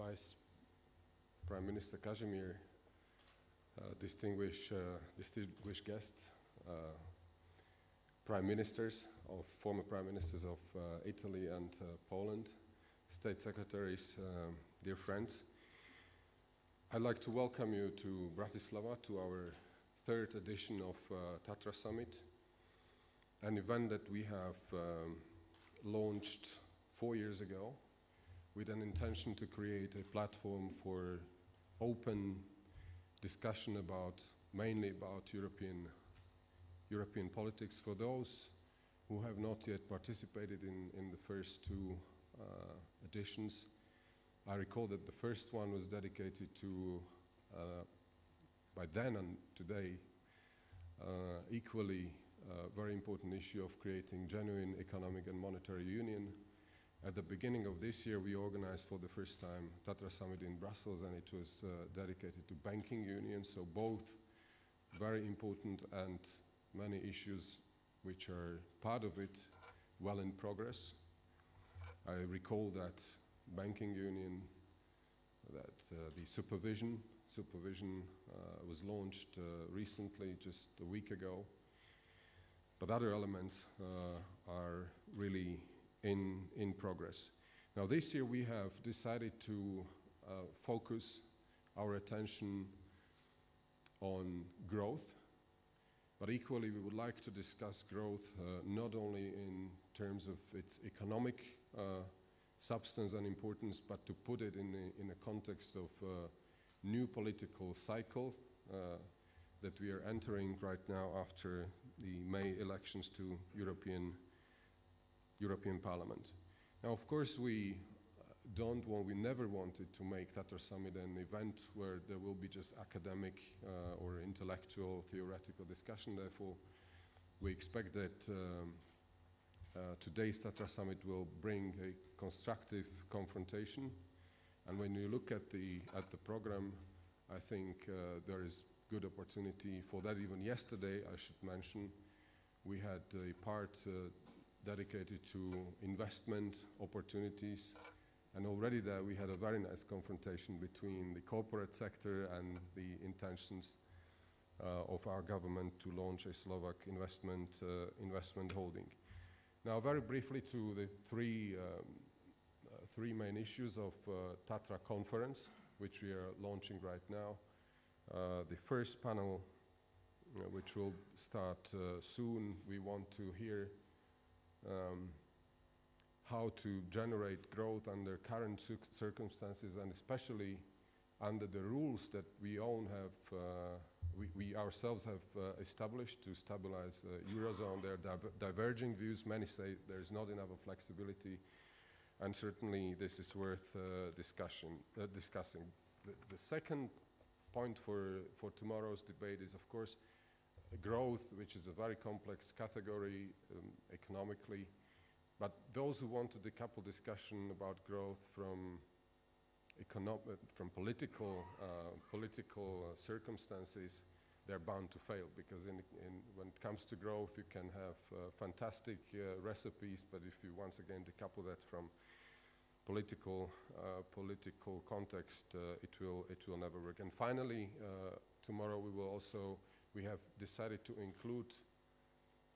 Vice Prime Minister Kazimir, distinguished guests, former Prime Ministers of Italy and Poland, State Secretaries, dear friends. I'd like to welcome you to Bratislava, to our third edition of TATRA Summit, an event that we have launched 4 years ago with an intention to create a platform for open discussion mainly about European politics for those who have not yet participated in the first two editions. I recall that the first one was dedicated to, by then and today, equally very important issue of creating genuine economic and monetary union. At the beginning of this year, we organized for the first time TATRA Summit in Brussels, and it was dedicated to banking union, so both very important and many issues which are part of it well in progress. I recall that banking union, that the supervision was launched recently, just a week ago, but other elements are really in progress. Now this year we have decided to focus our attention on growth, but equally we would like to discuss growth not only in terms of its economic substance and importance, but to put it in a context of a new political cycle that we are entering right now after the May elections to European Parliament. Now, of course, we never wanted to make TATRA Summit an event where there will be just academic or intellectual, theoretical discussion. Therefore, we expect that today's TATRA Summit will bring a constructive confrontation. And when you look at the program, I think there is good opportunity for that. Even yesterday, I should mention, we had a part dedicated to investment opportunities, and already there we had a very nice confrontation between the corporate sector and the intentions of our government to launch a Slovak investment holding. Now, very briefly to the three main issues of TATRA conference, which we are launching right now. The first panel, which will start soon, we want to hear how to generate growth under current circumstances, and especially under the rules that we ourselves have established to stabilize the Eurozone. There are diverging views. Many say there's not enough of flexibility, and certainly this is worth discussing. The second point for tomorrow's debate is, of course, growth, which is a very complex category economically, but those who want to decouple discussion about growth from political circumstances, they're bound to fail, because when it comes to growth, you can have fantastic recipes, but if you once again decouple that from political context, it will never work. And finally, tomorrow we have decided to include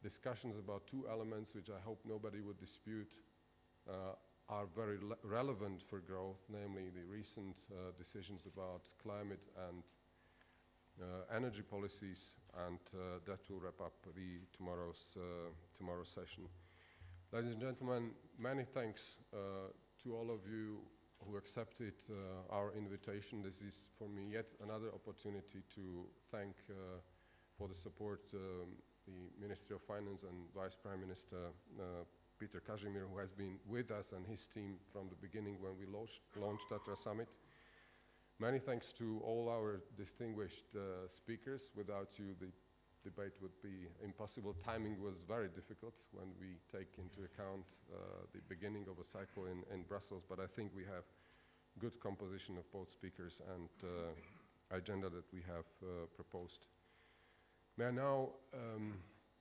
discussions about two elements which I hope nobody would dispute are very relevant for growth, namely the recent decisions about climate and energy policies, and that will wrap up tomorrow's session. Ladies and gentlemen, many thanks to all of you who accepted our invitation. This is for me yet another opportunity to thank for the support the Ministry of Finance and Vice Prime Minister Peter Kazimir, who has been with us and his team from the beginning when we launched TATRA Summit. Many thanks to all our distinguished speakers. Without you, the debate would be impossible. Timing was very difficult when we take into account the beginning of a cycle in Brussels, but I think we have good composition of both speakers and agenda that we have proposed. May I now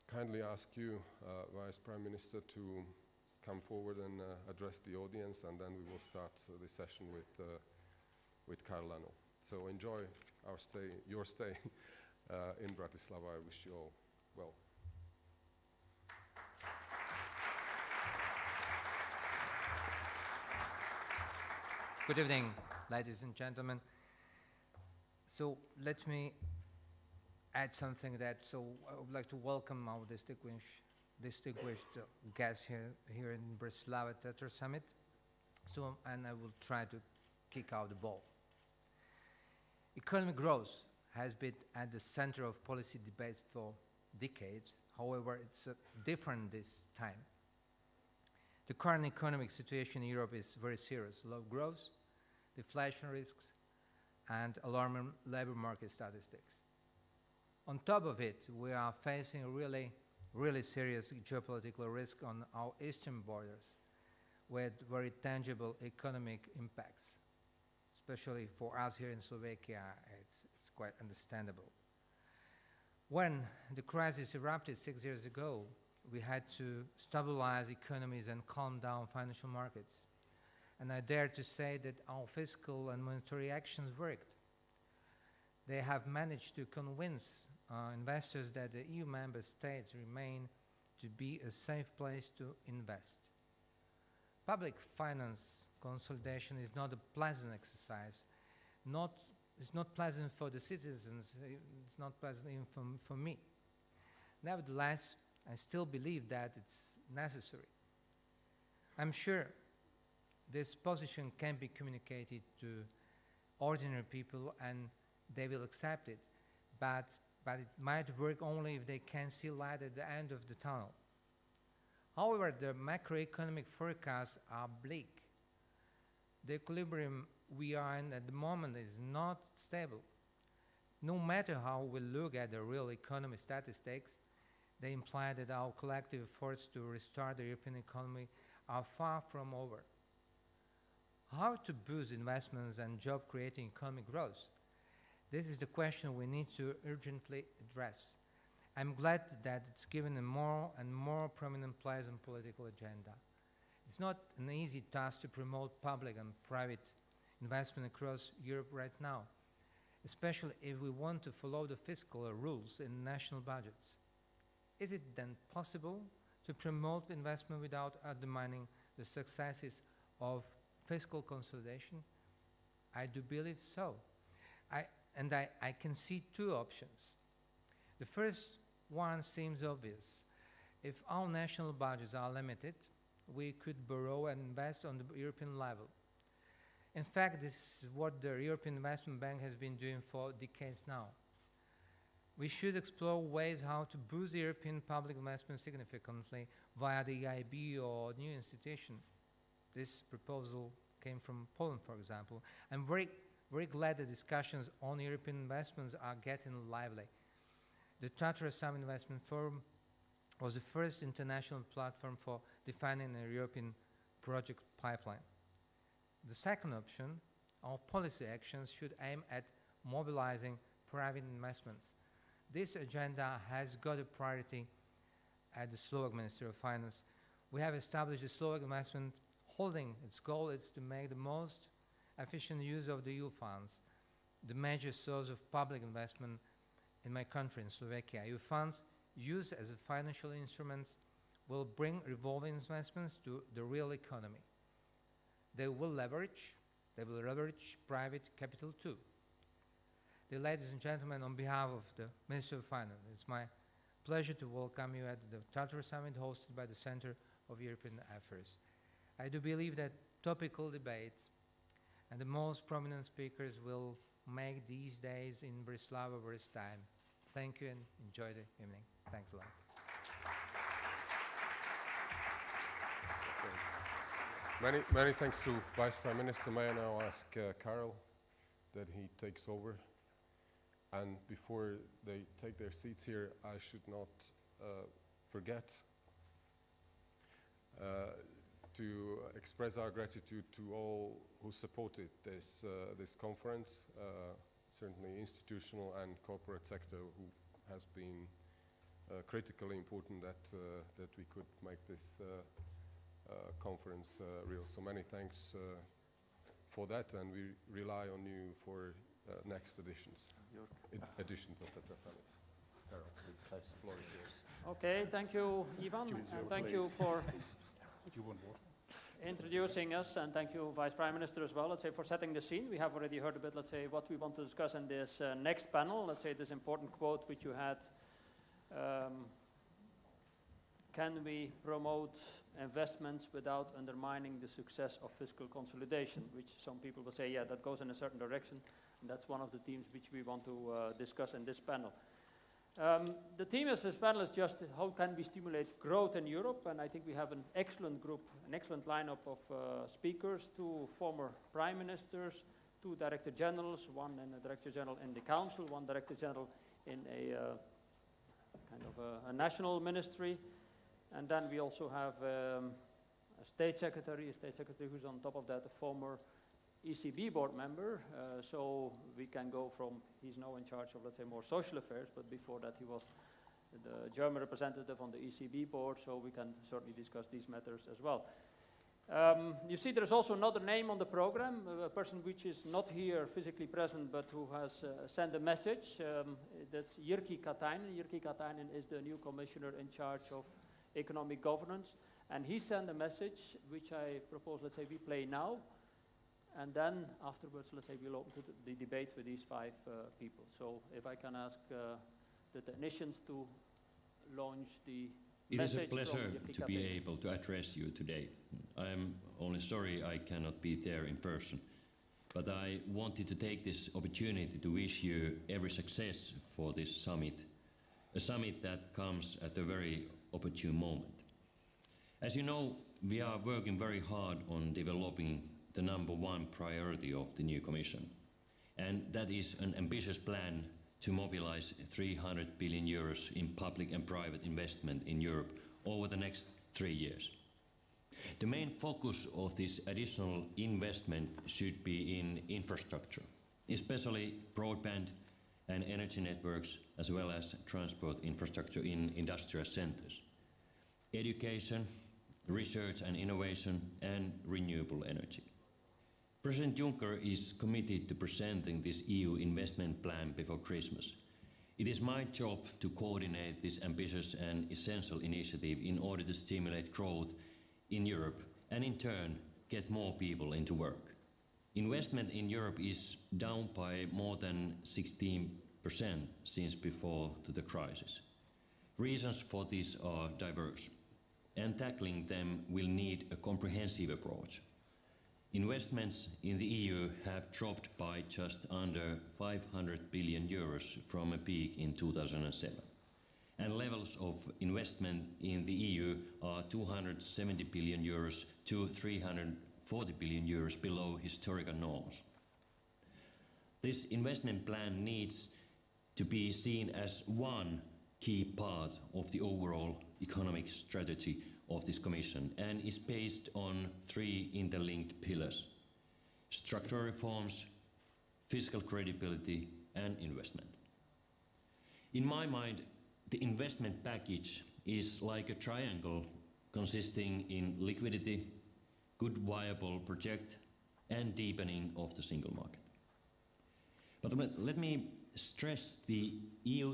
kindly ask you, Vice Prime Minister, to come forward and address the audience, and then we will start the session with with KAREL LANNOO. So enjoy our stay, your stay in Bratislava. I wish you all well. Good evening, ladies and gentlemen. So let me add something so I would like to welcome our distinguished guests here in Bratislava TATRA Summit. So, and I will try to kick out the ball. Economic growth has been at the center of policy debates for decades. However, it's different this time. The current economic situation in Europe is very serious. Low growth, deflation risks, and alarming labor market statistics. On top of it, we are facing a really serious geopolitical risk on our eastern borders with very tangible economic impacts. Especially for us here in Slovakia, it's quite understandable. When the crisis erupted 6 years ago, we had to stabilize economies and calm down financial markets. And I dare to say that our fiscal and monetary actions worked. They have managed to convince investors that the EU member states remain to be a safe place to invest. Public finance consolidation is not a pleasant exercise. It's not pleasant for the citizens, it's not pleasant even for me. Nevertheless, I still believe that it's necessary. I'm sure this position can be communicated to ordinary people and they will accept it, but it might work only if they can see light at the end of the tunnel. However, the macroeconomic forecasts are bleak. The equilibrium we are in at the moment is not stable. No matter how we look at the real economy statistics, they imply that our collective efforts to restart the European economy are far from over. How to boost investments and job-creating economic growth? This is the question we need to urgently address. I'm glad that it's given a more and more prominent place on political agenda. It's not an easy task to promote public and private investment across Europe right now, especially if we want to follow the fiscal rules in national budgets. Is it then possible to promote investment without undermining the successes of fiscal consolidation? I do believe so. I can see two options. The first one seems obvious. If our national budgets are limited, we could borrow and invest on the European level. In fact, this is what the European Investment Bank has been doing for decades now. We should explore ways how to boost European public investment significantly via the EIB or new institution. This proposal came from Poland, for example. I'm very glad the discussions on European investments are getting lively. The TATRA Summit Investment Forum was the first international platform for defining a European project pipeline. The second option, our policy actions should aim at mobilizing private investments. This agenda has got a priority at the Slovak Ministry of Finance. We have established the Slovak Investment Holding. Its goal is to make the most efficient use of the EU funds, the major source of public investment in my country, in Slovakia. EU funds used as a financial instrument will bring revolving investments to the real economy. They will leverage private capital too. Dear ladies and gentlemen, on behalf of the Minister of Finance, it's my pleasure to welcome you at the TATRA Summit hosted by the Center of European Affairs. I do believe that topical debates and the most prominent speakers will make these days in Bratislava worth time. Thank you and enjoy the evening. Thanks a lot. Many thanks to Vice Prime Minister. May I now ask KAREL that he takes over. And before they take their seats here, I should not forget to express our gratitude to all who supported this conference, certainly institutional and corporate sector, who has been critically important that we could make this conference real. So many thanks for that, and we rely on you for next editions of TATRA Summit. Harald, please, the floor is yours. Okay, thank you, Ivan, and thank you for introducing us, and thank you, Vice Prime Minister, as well, let's say, for setting the scene. We have already heard a bit, let's say, what we want to discuss in this next panel, let's say, this important quote which you had. Can we promote investments without undermining the success of fiscal consolidation? Which some people will say, yeah, that goes in a certain direction, and that's one of the themes which we want to discuss in this panel. The theme of this panel is just how can we stimulate growth in Europe, and I think we have an excellent group, an excellent lineup of speakers, 2 former prime ministers, 2 director generals, one in a director general in the council, one director general in a kind of a national ministry, and then we also have a state secretary who's on top of that, a former ECB board member, so we can go from, he's now in charge of, let's say, more social affairs, but before that he was the German representative on the ECB board, so we can certainly discuss these matters as well. You see there's also another name on the program, a person which is not here physically present, but who has sent a message. That's JYRKI KATAINEN. JYRKI KATAINEN is the new commissioner in charge of economic governance, and he sent a message which I propose, let's say, we play now. And then afterwards, let's say, we'll open to the debate with these 5 people. So if I can ask the technicians to launch the message. It is a pleasure to be able to address you today. I'm only sorry I cannot be there in person, but I wanted to take this opportunity to wish you every success for this summit, a summit that comes at a very opportune moment. As you know, we are working very hard on developing the #1 priority of the new Commission, and that is an ambitious plan to mobilize 300 billion euros in public and private investment in Europe over the next 3 years. The main focus of this additional investment should be in infrastructure, especially broadband and energy networks, as well as transport infrastructure in industrial centers, education, research and innovation, and renewable energy. President Juncker is committed to presenting this EU investment plan before Christmas. It is my job to coordinate this ambitious and essential initiative in order to stimulate growth in Europe and in turn get more people into work. Investment in Europe is down by more than 16% since before the crisis. Reasons for this are diverse, and tackling them will need a comprehensive approach. Investments in the EU have dropped by just under 500 billion euros from a peak in 2007. And levels of investment in the EU are 270 billion euros to 340 billion euros below historical norms. This investment plan needs to be seen as one key part of the overall economic strategy of this Commission and is based on 3 interlinked pillars: structural reforms, fiscal credibility, and investment. In my mind, the investment package is like a triangle consisting in liquidity, good viable project, and deepening of the single market. But let me stress the EU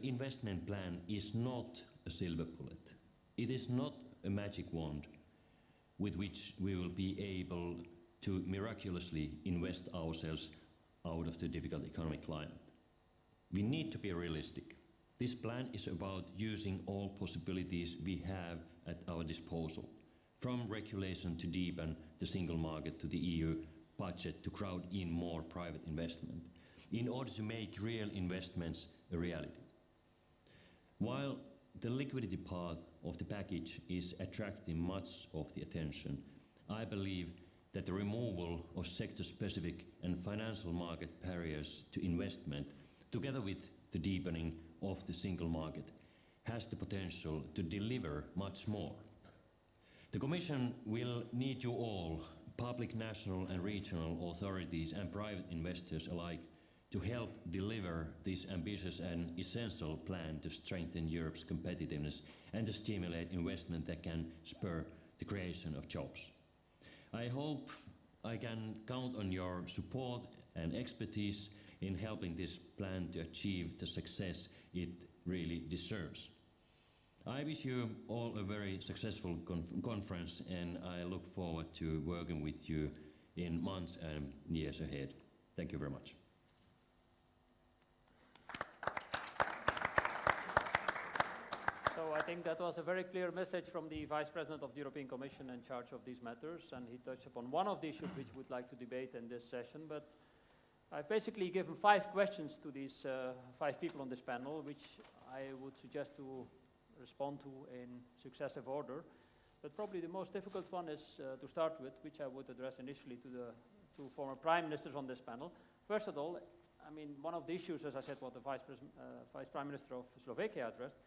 investment plan is not a silver bullet. It is not a magic wand with which we will be able to miraculously invest ourselves out of the difficult economic climate. We need to be realistic. This plan is about using all possibilities we have at our disposal, from regulation to deepen the single market to the EU budget to crowd in more private investment, in order to make real investments a reality. While the liquidity part of the package is attracting much of the attention, I believe that the removal of sector-specific and financial market barriers to investment, together with the deepening of the single market, has the potential to deliver much more. The Commission will need you all, public, national and regional authorities and private investors alike, to help deliver this ambitious and essential plan to strengthen Europe's competitiveness and to stimulate investment that can spur the creation of jobs. I hope I can count on your support and expertise in helping this plan to achieve the success it really deserves. I wish you all a very successful conference, and I look forward to working with you in months and years ahead. Thank you very much. So I think that was a very clear message from the Vice President of the European Commission in charge of these matters, and he touched upon one of the issues which we would like to debate in this session. But I've basically given 5 questions to these 5 people on this panel, which I would suggest to respond to in successive order. But probably the most difficult one is to start with, which I would address initially to the 2 former prime ministers on this panel. First of all, I mean, one of the issues, as I said, what the Vice Prime Minister of Slovakia addressed,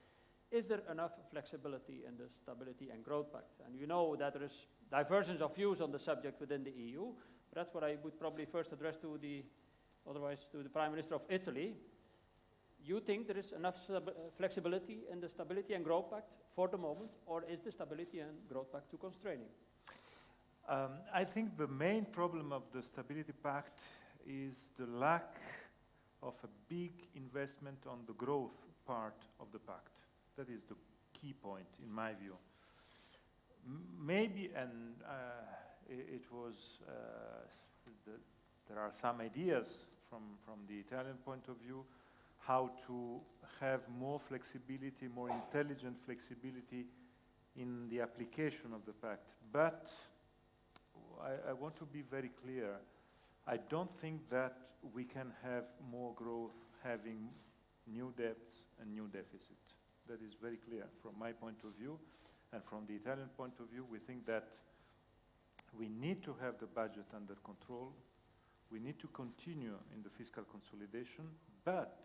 is there enough flexibility in the Stability and Growth Pact? And you know that there is divergence of views on the subject within the EU, but that's what I would probably first address to the Prime Minister of Italy. You think there is enough flexibility in the Stability and Growth Pact for the moment, or is the Stability and Growth Pact too constraining? I think the main problem of the Stability Pact is the lack of a big investment on the growth part of the pact. That is the key point, in my view. Maybe, and it was, there are some ideas from the Italian point of view, how to have more flexibility, more intelligent flexibility in the application of the pact. But I want to be very clear. I don't think that we can have more growth having new debts and new deficits. That is very clear from my point of view, and from the Italian point of view. We think that we need to have the budget under control. We need to continue in the fiscal consolidation, but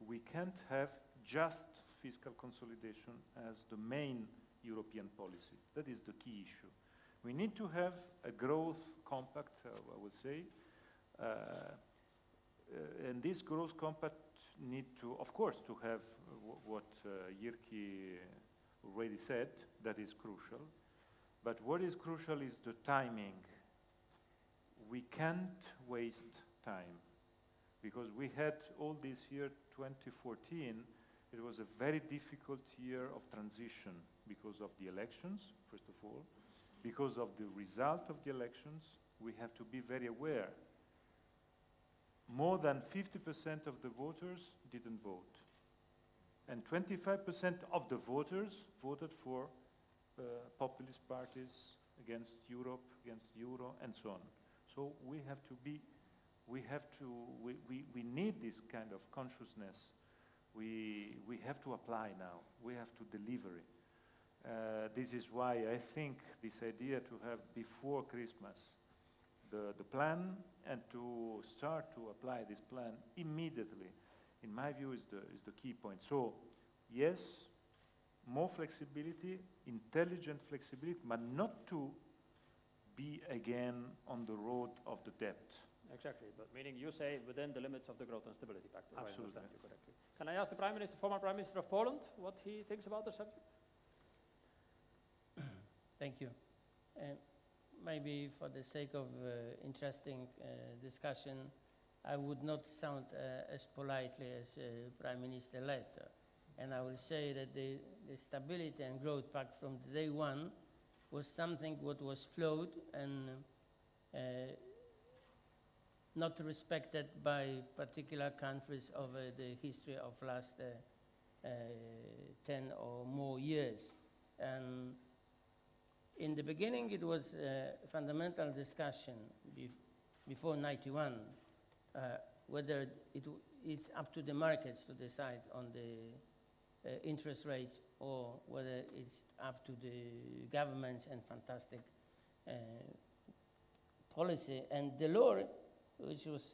we can't have just fiscal consolidation as the main European policy. That is the key issue. We need to have a growth compact, I would say, and this growth compact need to, of course, to have what JYRKI already said, that is crucial. But what is crucial is the timing. We can't waste time, because we had all this year, 2014, it was a very difficult year of transition because of the elections, first of all. Because of the result of the elections, we have to be very aware. More than 50% of the voters didn't vote. And 25% of the voters voted for populist parties against Europe, against Euro, and so on. So we have to be, we need this kind of consciousness. We have to apply now. We have to deliver it. This is why I think this idea to have before Christmas the plan and to start to apply this plan immediately, in my view, is the key point. So, yes, more flexibility, intelligent flexibility, but not to be again on the road of the debt. Exactly, but meaning you say within the limits of the Growth and Stability Pact, if I Absolutely. understand you correctly. Can I ask the Prime Minister, former Prime Minister of Poland, what he thinks about the subject? Thank you. Maybe for the sake of interesting discussion, I would not sound as politely as Prime Minister Letta. And I will say that the Stability and Growth Pact from day one was something what was flawed and not respected by particular countries over the history of last 10 or more years. And in the beginning, it was a fundamental discussion before '91, whether it's up to the markets to decide on the interest rates or whether it's up to the governments and fantastic policy. And Delors, which was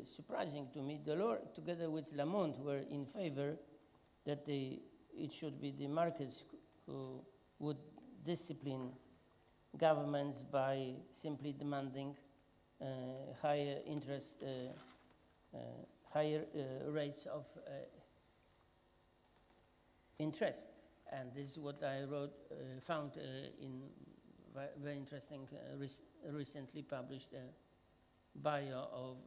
surprising to me, Delors, together with Lamont, were in favor that it should be the markets who would discipline governments by simply demanding higher interest, higher rates of interest. And this is what I found in very interesting, recently published bio of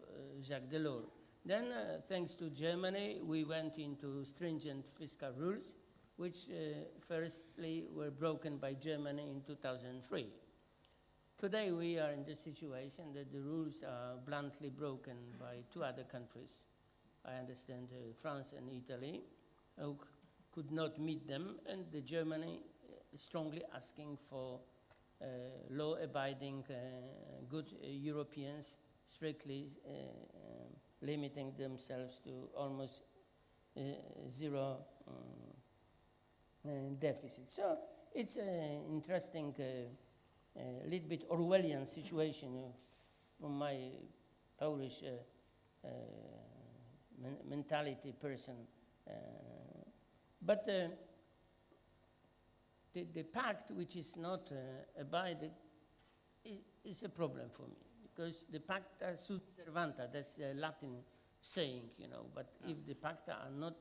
Jacques Delors. Then, thanks to Germany, we went into stringent fiscal rules, which firstly were broken by Germany in 2003. Today we are in the situation that the rules are bluntly broken by two other countries. I understand France and Italy, who could not meet them, and the Germany strongly asking for law-abiding, good Europeans, strictly limiting themselves to almost zero deficit. So it's an interesting, little bit Orwellian situation from my Polish mentality person. But the pact which is not abided is a problem for me, because the pacta sunt servanta, that's a Latin saying, you know, but if the pacta are not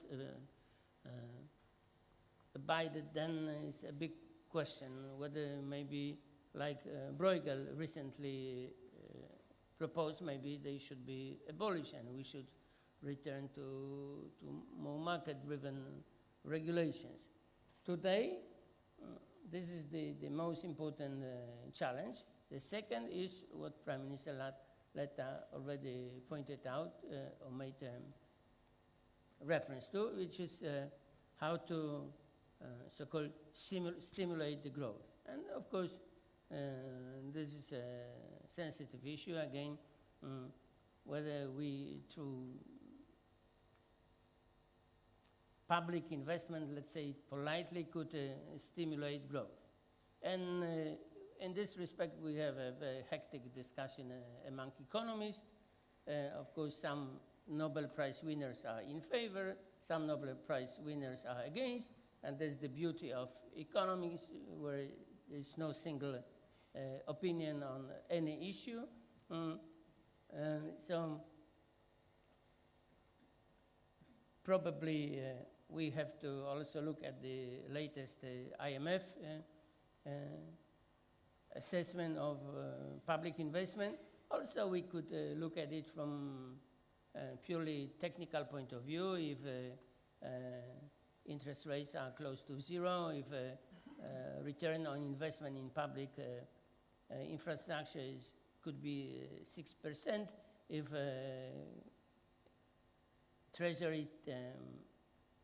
abided, then it's a big question whether maybe, like Bruegel recently proposed, maybe they should be abolished and we should return to more market-driven regulations. Today, this is the most important challenge. The second is what Prime Minister Letta already pointed out or made reference to, which is how to so-called stimulate the growth. And of course, this is a sensitive issue again, whether we, through public investment, let's say politely, could stimulate growth. And in this respect, we have a very hectic discussion among economists. Of course, some Nobel Prize winners are in favor, some Nobel Prize winners are against, and that's the beauty of economics, where there's no single opinion on any issue. So probably we have to also look at the latest IMF assessment of public investment. Also, we could look at it from a purely technical point of view, if interest rates are close to zero, if return on investment in public infrastructure could be 6%, if Treasury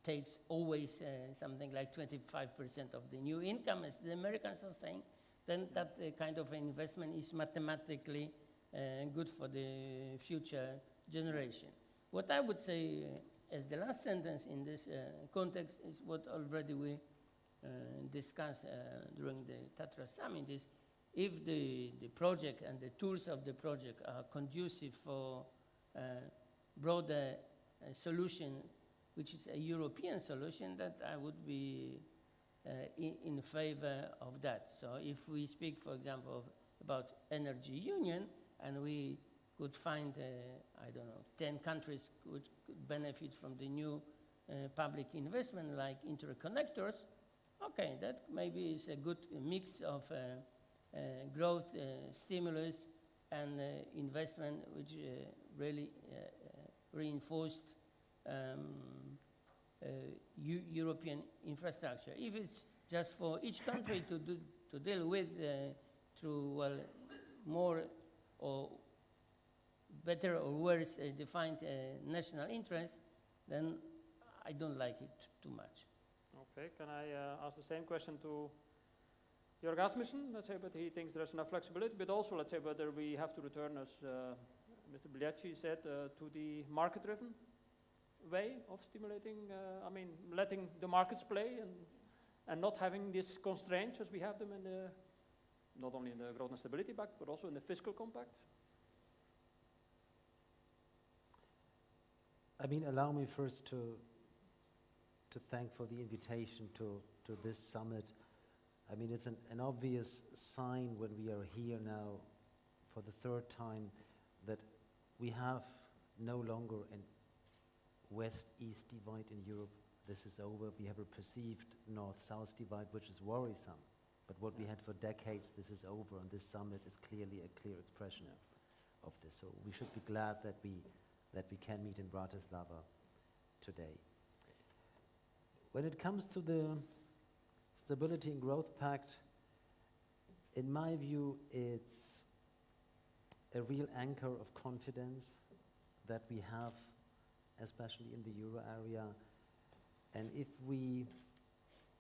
takes always something like 25% of the new income, as the Americans are saying, then that kind of investment is mathematically good for the future generation. What I would say as the last sentence in this context is what already we discussed during the TATRA summit, is if the project and the tools of the project are conducive for broader solution, which is a European solution, that I would be in favor of that. So if we speak, for example, about energy union, and we could find, I don't know, 10 countries which could benefit from the new public investment, like interconnectors, okay, that maybe is a good mix of growth stimulus and investment, which really reinforced European infrastructure. If it's just for each country to deal with through, well, more or better or worse defined national interests, then I don't like it too much. Okay, can I ask the same question to Jörg Asmussen? Let's say, but he thinks there's enough flexibility, but also, let's say, whether we have to return, as Mr. BIELECKI said, to the market-driven way of stimulating, I mean, letting the markets play and not having these constraints as we have them in the, not only in the Growth and Stability Pact, but also in the Fiscal Compact? I mean, allow me first to thank for the invitation to this summit. I mean, it's an obvious sign when we are here now for the third time that we have no longer an West-East divide in Europe. This is over. We have a perceived North-South divide, which is worrisome. But what we had for decades, this is over, and this summit is clearly a clear expression of this. So we should be glad that we can meet in Bratislava today. When it comes to the Stability and Growth Pact, in my view, it's a real anchor of confidence that we have, especially in the euro area. And if we,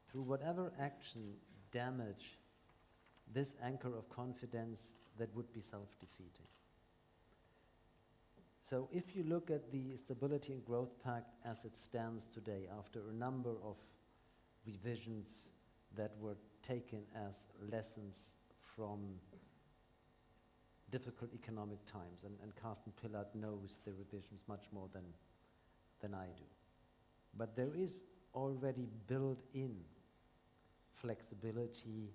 through whatever action, damage this anchor of confidence, that would be self-defeating. So if you look at the Stability and Growth Pact as it stands today, after a number of revisions that were taken as lessons from difficult economic times, and Carsten PILLATH knows the revisions much more than I do. But there is already built-in flexibility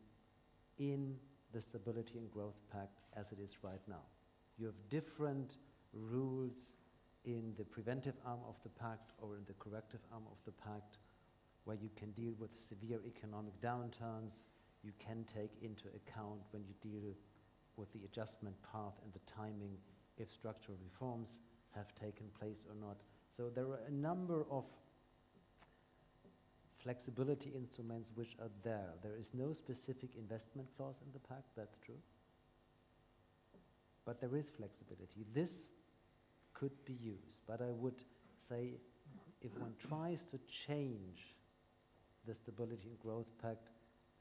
in the Stability and Growth Pact as it is right now. You have different rules in the preventive arm of the pact or in the corrective arm of the pact, where you can deal with severe economic downturns. You can take into account, when you deal with the adjustment path and the timing, if structural reforms have taken place or not. So there are a number of flexibility instruments which are there. There is no specific investment clause in the pact, that's true. But there is flexibility. This could be used, but I would say if one tries to change the Stability and Growth Pact,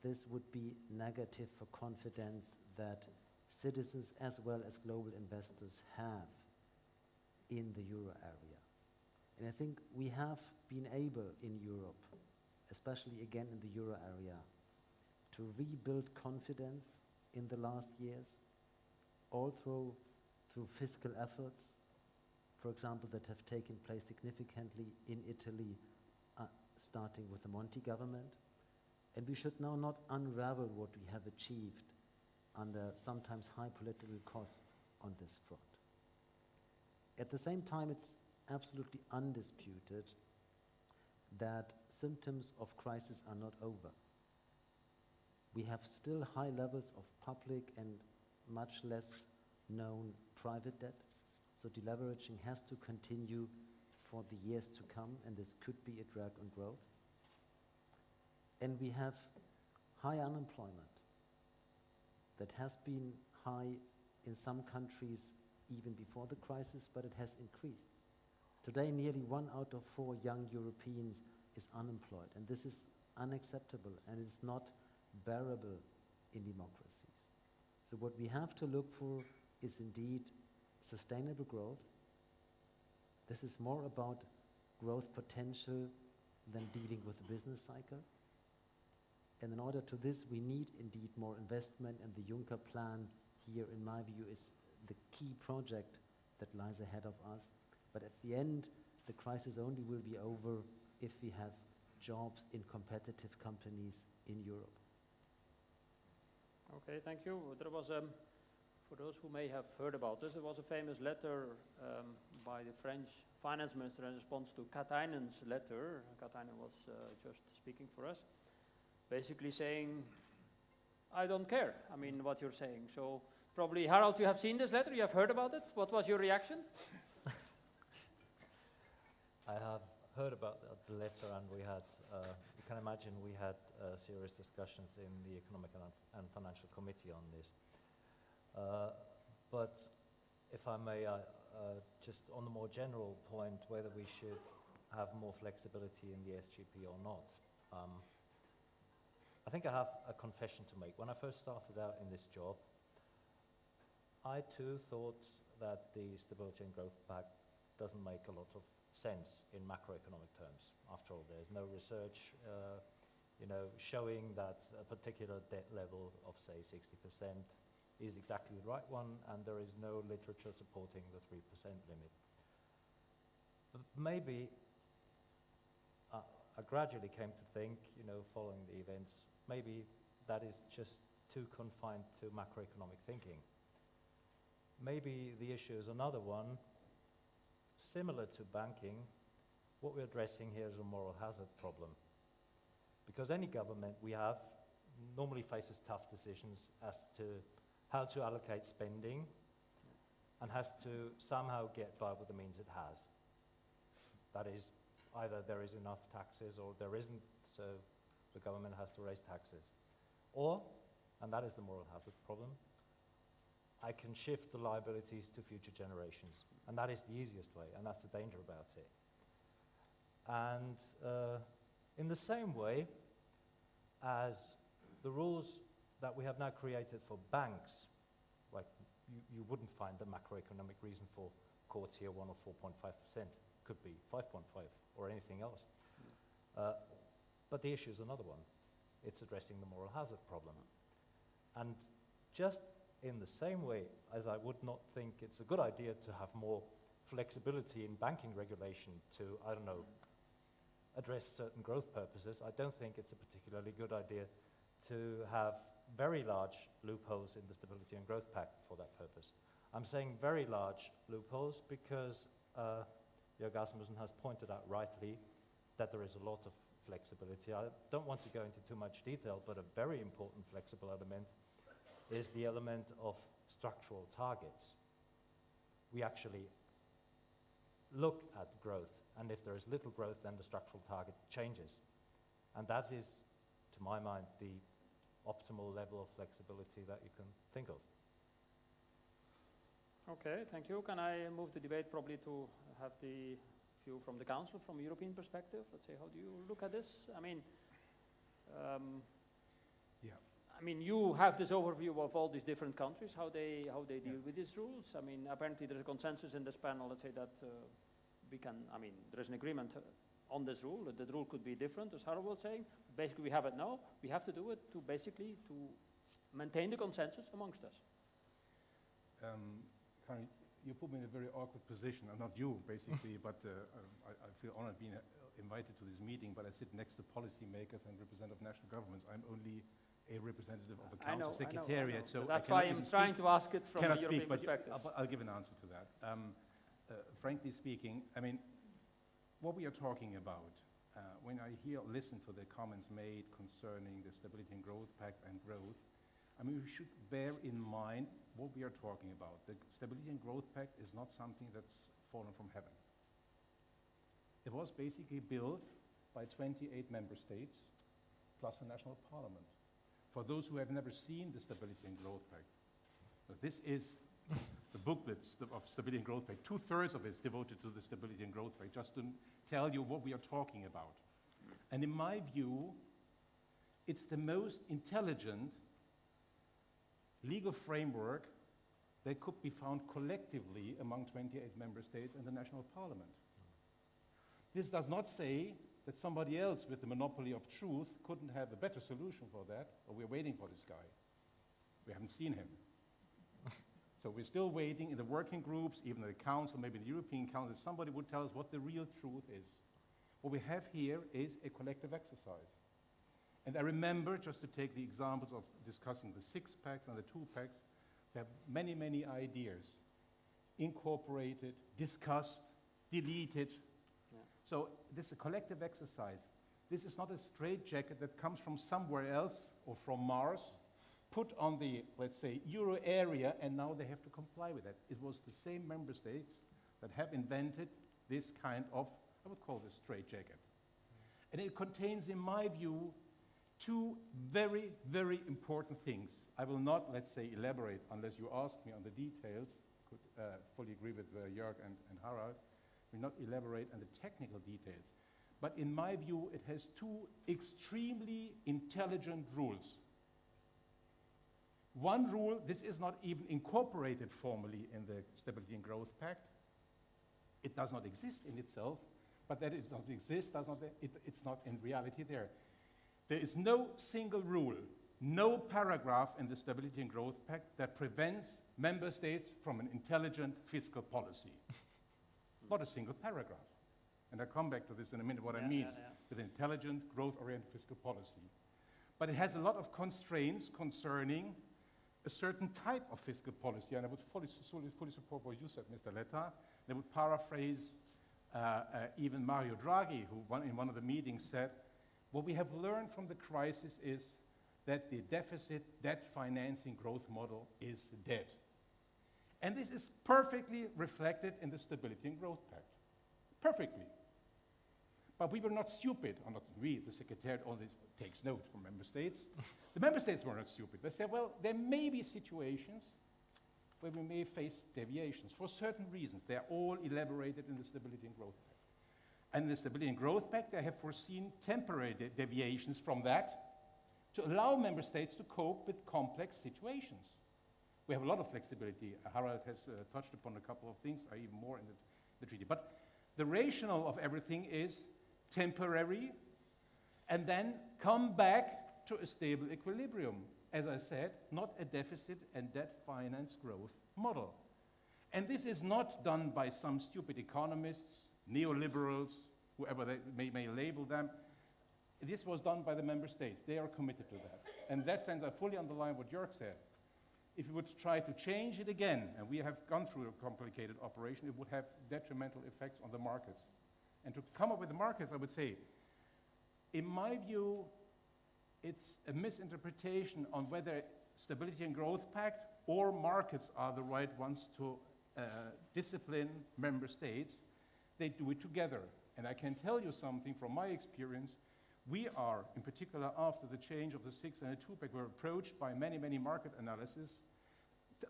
this would be negative for confidence that citizens as well as global investors have in the euro area. And I think we have been able in Europe, especially again in the euro area, to rebuild confidence in the last years, all through fiscal efforts, for example, that have taken place significantly in Italy, starting with the Monti government. And we should now not unravel what we have achieved under sometimes high political cost on this front. At the same time, it's absolutely undisputed that symptoms of crisis are not over. We have still high levels of public and much less known private debt, so deleveraging has to continue for the years to come, and this could be a drag on growth. And we have high unemployment that has been high in some countries even before the crisis, but it has increased. Today, nearly 1 out of 4 young Europeans is unemployed, and this is unacceptable and is not bearable in democracies. So what we have to look for is indeed sustainable growth. This is more about growth potential than dealing with the business cycle. And in order to this, we need indeed more investment, and the Juncker plan here, in my view, is the key project that lies ahead of us. But at the end, the crisis only will be over if we have jobs in competitive companies in Europe. Okay, thank you. There was, for those who may have heard about this, there was a famous letter by the French finance minister in response to Katainen's letter. Katainen was just speaking for us, basically saying, I don't care, what you're saying. So probably, Harald, you have seen this letter, you have heard about it. What was your reaction? I have heard about the letter, and we had, you can imagine, we had serious discussions in the Economic and Financial Committee on this. But if I may, just on the more general point, whether we should have more flexibility in the SGP or not, I think I have a confession to make. When I first started out in this job, I too thought that the Stability and Growth Pact doesn't make a lot of sense in macroeconomic terms. After all, there's no research showing that a particular debt level of, say, 60% is exactly the right one, and there is no literature supporting the 3% limit. But maybe I gradually came to think, following the events, maybe that is just too confined to macroeconomic thinking. Maybe the issue is another one, similar to banking. What we're addressing here is a moral hazard problem. Because any government we have normally faces tough decisions as to how to allocate spending and has to somehow get by with the means it has. That is, either there is enough taxes or there isn't, so the government has to raise taxes. Or, and that is the moral hazard problem, I can shift the liabilities to future generations. And that is the easiest way, and that's the danger about it. And in the same way as the rules that we have now created for banks, like you wouldn't find a macroeconomic reason for core tier 1 or 4.5%, could be 5.5 or anything else. But the issue is another one. It's addressing the moral hazard problem. And just in the same way as I would not think it's a good idea to have more flexibility in banking regulation to, I don't know, address certain growth purposes, I don't think it's a particularly good idea to have very large loopholes in the Stability and Growth Pact for that purpose. I'm saying very large loopholes because JÖRG Asmussen has pointed out rightly that there is a lot of flexibility. I don't want to go into too much detail, but a very important flexible element is the element of structural targets. We actually look at growth, and if there is little growth, then the structural target changes. And that is, to my mind, the optimal level of flexibility that you can think of. Okay, thank you. Can I move the debate probably to have the view from the Council, from a European perspective? Let's say, how do you look at this? I mean, I mean, you have this overview of all these different countries, how they deal with these rules. I mean, apparently there's a consensus in this panel, let's say, that we can, I mean, there's an agreement on this rule. The rule could be different, as Harald was saying. Basically, we have it now. We have to do it to basically to maintain the consensus amongst us. Karen, you put me in a very awkward position. Not you, basically, but I feel honored being invited to this meeting, but I sit next to policymakers and representative national governments. I'm only a representative of the Council Secretariat. So that's why I'm trying to ask it from a European perspective. I'll give an answer to that. Frankly speaking, I mean, what we are talking about, when I listen to the comments made concerning the Stability and Growth Pact and growth, I mean, we should bear in mind what we are talking about. The Stability and Growth Pact is not something that's fallen from heaven. It was basically built by 28 member states plus a national parliament. For those who have never seen the Stability and Growth Pact, this is the booklet of Stability and Growth Pact. 2/3 of it is devoted to the Stability and Growth Pact, just to tell you what we are talking about. And in my view, it's the most intelligent legal framework that could be found collectively among 28 member states and the national parliament. This does not say that somebody else with the monopoly of truth couldn't have a better solution for that, or we're waiting for this guy. We haven't seen him. So we're still waiting in the working groups, even the Council, maybe the European Council, somebody would tell us what the real truth is. What we have here is a collective exercise. And I remember, just to take the examples of discussing the 6 packs and the 2 packs, we have many, many ideas incorporated, discussed, deleted. Yeah. So this is a collective exercise. This is not a straitjacket that comes from somewhere else or from Mars, put on the, let's say, Euro area, and now they have to comply with that. It was the same member states that have invented this kind of, I would call this straitjacket. And it contains, in my view, 2 very, very important things. I will not, let's say, elaborate unless you ask me on the details. Could fully agree with Jörg and Harald. Will not elaborate on the technical details. But in my view, it has 2 extremely intelligent rules. One rule, this is not even incorporated formally in the Stability and Growth Pact. It does not exist in itself, but that it doesn't exist, it's not in reality there. There is no single rule, no paragraph in the Stability and Growth Pact that prevents member states from an intelligent fiscal policy. Not a single paragraph. And I'll come back to this in a minute, what I mean with intelligent, growth-oriented fiscal policy. But it has a lot of constraints concerning a certain type of fiscal policy, and I would fully support what you said, Mr. Letta. I would paraphrase even Mario Draghi, who in one of the meetings said, what we have learned from the crisis is that the deficit debt financing growth model is dead. And this is perfectly reflected in the Stability and Growth Pact. Perfectly. But we were not stupid, or not we, the Secretariat always takes note from member states. The member states were not stupid. They said, well, there may be situations where we may face deviations for certain reasons. They are all elaborated in the Stability and Growth Pact. And in the Stability and Growth Pact, they have foreseen temporary deviations from that to allow member states to cope with complex situations. We have a lot of flexibility. Harald has touched upon a couple of things, even more in the treaty. But the rationale of everything is temporary, and then come back to a stable equilibrium. As I said, not a deficit and debt finance growth model. And this is not done by some stupid economists, neoliberals, whoever they may label them. This was done by the member states. They are committed to that. And in that sense, I fully underline what Jörg said. If we would try to change it again, and we have gone through a complicated operation, it would have detrimental effects on the markets. And to come up with the markets, I would say, in my view, it's a misinterpretation on whether Stability and Growth Pact or markets are the right ones to discipline member states. They do it together. And I can tell you something from my experience. We are, in particular after the change of the 6 and the 2 pack, we're approached by many, many market analysis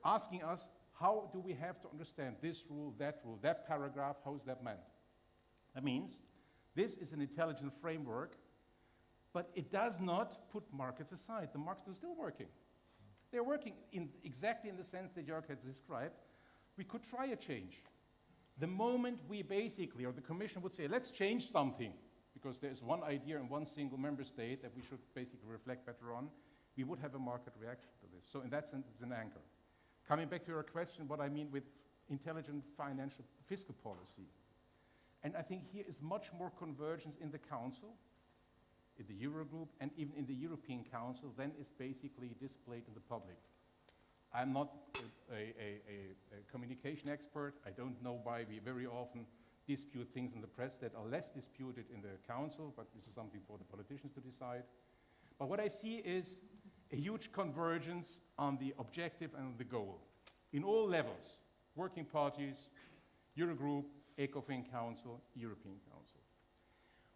asking us, how do we have to understand this rule, that paragraph, how is that meant? That means this is an intelligent framework, but it does not put markets aside. The markets are still working. They're working exactly in the sense that Jörg has described. We could try a change. The moment we basically, or the Commission would say, let's change something, because there's one idea in one single member state that we should basically reflect better on, we would have a market reaction to this. So in that sense, it's an anchor. Coming back to your question, what I mean with intelligent financial fiscal policy. And I think here is much more convergence in the Council, in the Eurogroup, and even in the European Council than is basically displayed in the public. I'm not a communication expert. I don't know why we very often dispute things in the press that are less disputed in the Council, but this is something for the politicians to decide. But what I see is a huge convergence on the objective and the goal in all levels, working parties, Eurogroup, ECOFIN Council, European Council.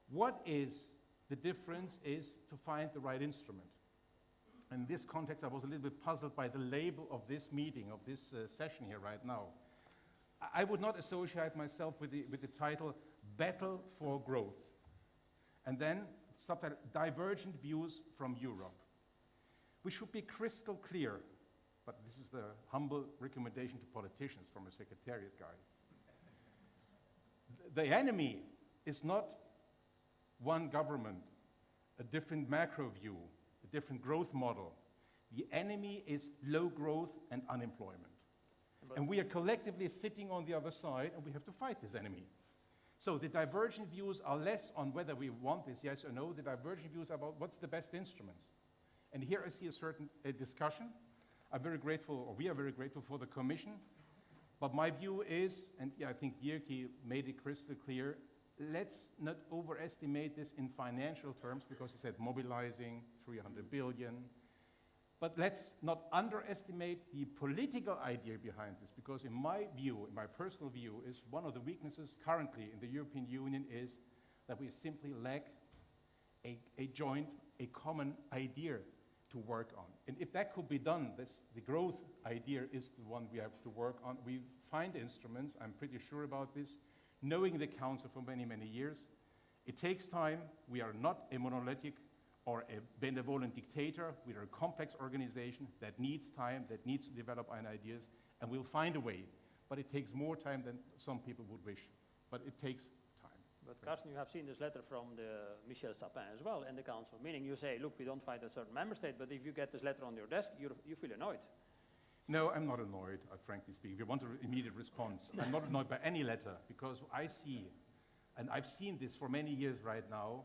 What is the difference is to find the right instrument. In this context, I was a little bit puzzled by the label of this meeting, of this session here right now. I would not associate myself with the title, Battle for Growth. And then, subtitle, Divergent Views from Europe. We should be crystal clear, but this is the humble recommendation to politicians from a secretariat guy. The enemy is not one government, a different macro view, a different growth model. The enemy is low growth and unemployment. And we are collectively sitting on the other side, and we have to fight this enemy. So the divergent views are less on whether we want this, yes or no. The divergent views are about what's the best instruments. And here I see a certain discussion. I'm very grateful, or we are very grateful for the Commission. But my view is, and I think JYRKI made it crystal clear, let's not overestimate this in financial terms, because he said mobilizing 300 billion. But let's not underestimate the political idea behind this, because in my view, in my personal view, is one of the weaknesses currently in the European Union is that we simply lack a joint, a common idea to work on. And if that could be done, the growth idea is the one we have to work on. We find instruments, I'm pretty sure about this, knowing the Council for many, many years. It takes time. We are not a monolithic or a benevolent dictator. We are a complex organization that needs time, that needs to develop our ideas, and we'll find a way. But it takes more time than some people would wish. But it takes time. But Carsten, you have seen this letter from the Michel Sapin as well in the Council, meaning you say, look, we don't fight a certain member state, but if you get this letter on your desk, you feel annoyed. No, I'm not annoyed, frankly speaking. We want an immediate response. I'm not annoyed by any letter, because I see, and I've seen this for many years right now,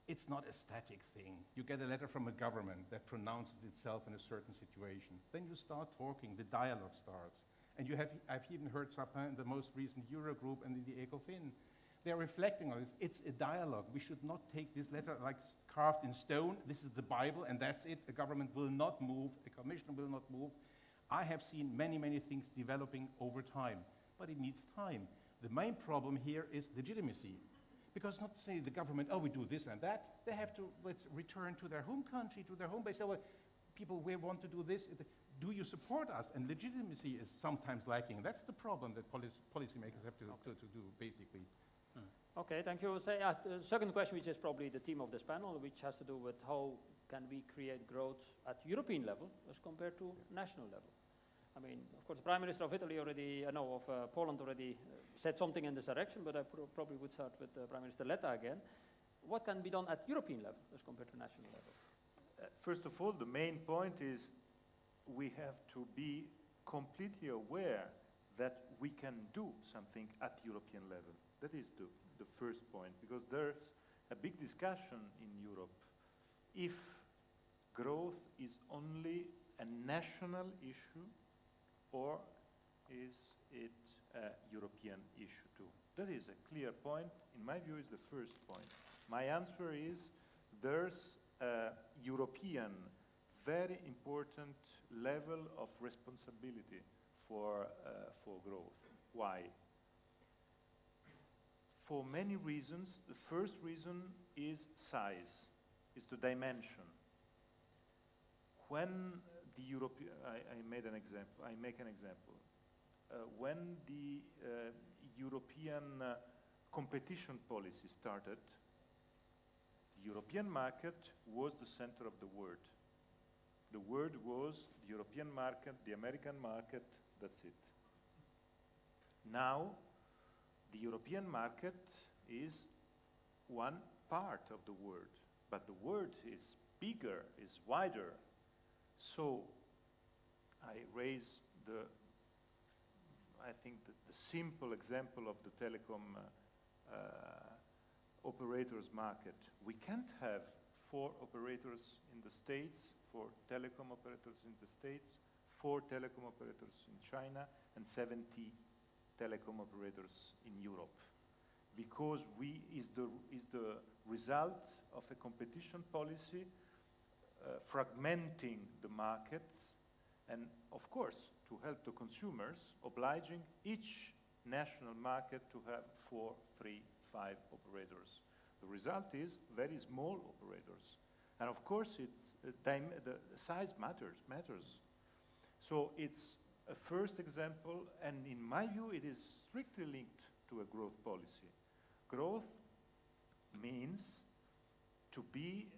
it's not a static thing. You get a letter from a government that pronounces itself in a certain situation. Then you start talking, the dialogue starts. And I've even heard Sapin in the most recent Eurogroup and in the ECOFIN. they're reflecting on it. It's a dialogue. We should not take this letter like carved in stone. This is the Bible, and that's it. A government will not move. A commission will not move. I have seen many, many things developing over time, but it needs time. The main problem here is legitimacy. Because not to say the government, oh, we do this and that. They have to return to their home country, to their home base. Say, well, people, we want to do this. Do you support us? And legitimacy is sometimes lacking. That's the problem that policymakers have to do, basically. Okay, thank you. So, the second question, which is probably the theme of this panel, which has to do with how can we create growth at European level as compared to national level. I mean, of course, the Prime Minister of Italy already, of Poland already said something in this direction, but I probably would start with Prime Minister Letta again. What can be done at European level as compared to national level? First of all, the main point is we have to be completely aware that we can do something at European level. That is the first point, because there's a big discussion in Europe if growth is only a national issue or is it a European issue too. That is a clear point. In my view, is the first point. My answer is there's a European, very important level of responsibility for growth. Why? For many reasons. The first reason is size, is the dimension. When the European, I make an example. When the European competition policy started, the European market was the center of the world. The world was the European market, the American market, that's it. Now, the European market is one part of the world, but the world is bigger, is wider. So I raise I think the simple example of the telecom operators market. We can't have 4 operators in the States, 4 telecom operators in the States, 4 telecom operators in China, and 70 telecom operators in Europe, because is the result of a competition policy fragmenting the markets, and of course, to help the consumers, obliging each national market to have 4, 3, 5 operators. The result is very small operators, and of course, the size matters. So it's a first example, and in my view, it is strictly linked to a growth policy. Growth means to be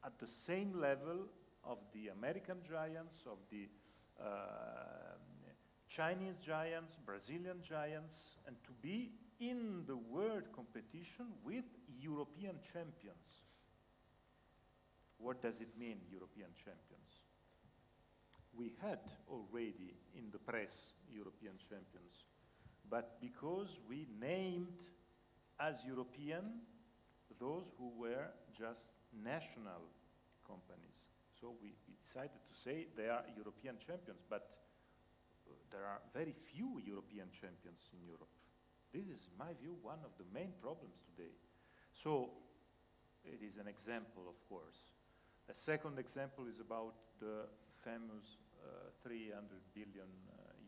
at the same level of the American giants, of the Chinese giants, Brazilian giants, and to be in the world competition with European champions. What does it mean, European champions? We had already in the press European champions, but because we named as European those who were just national companies. So we decided to say they are European champions, but there are very few European champions in Europe. This is, in my view, one of the main problems today. So it is an example, of course. A second example is about the famous 300 billion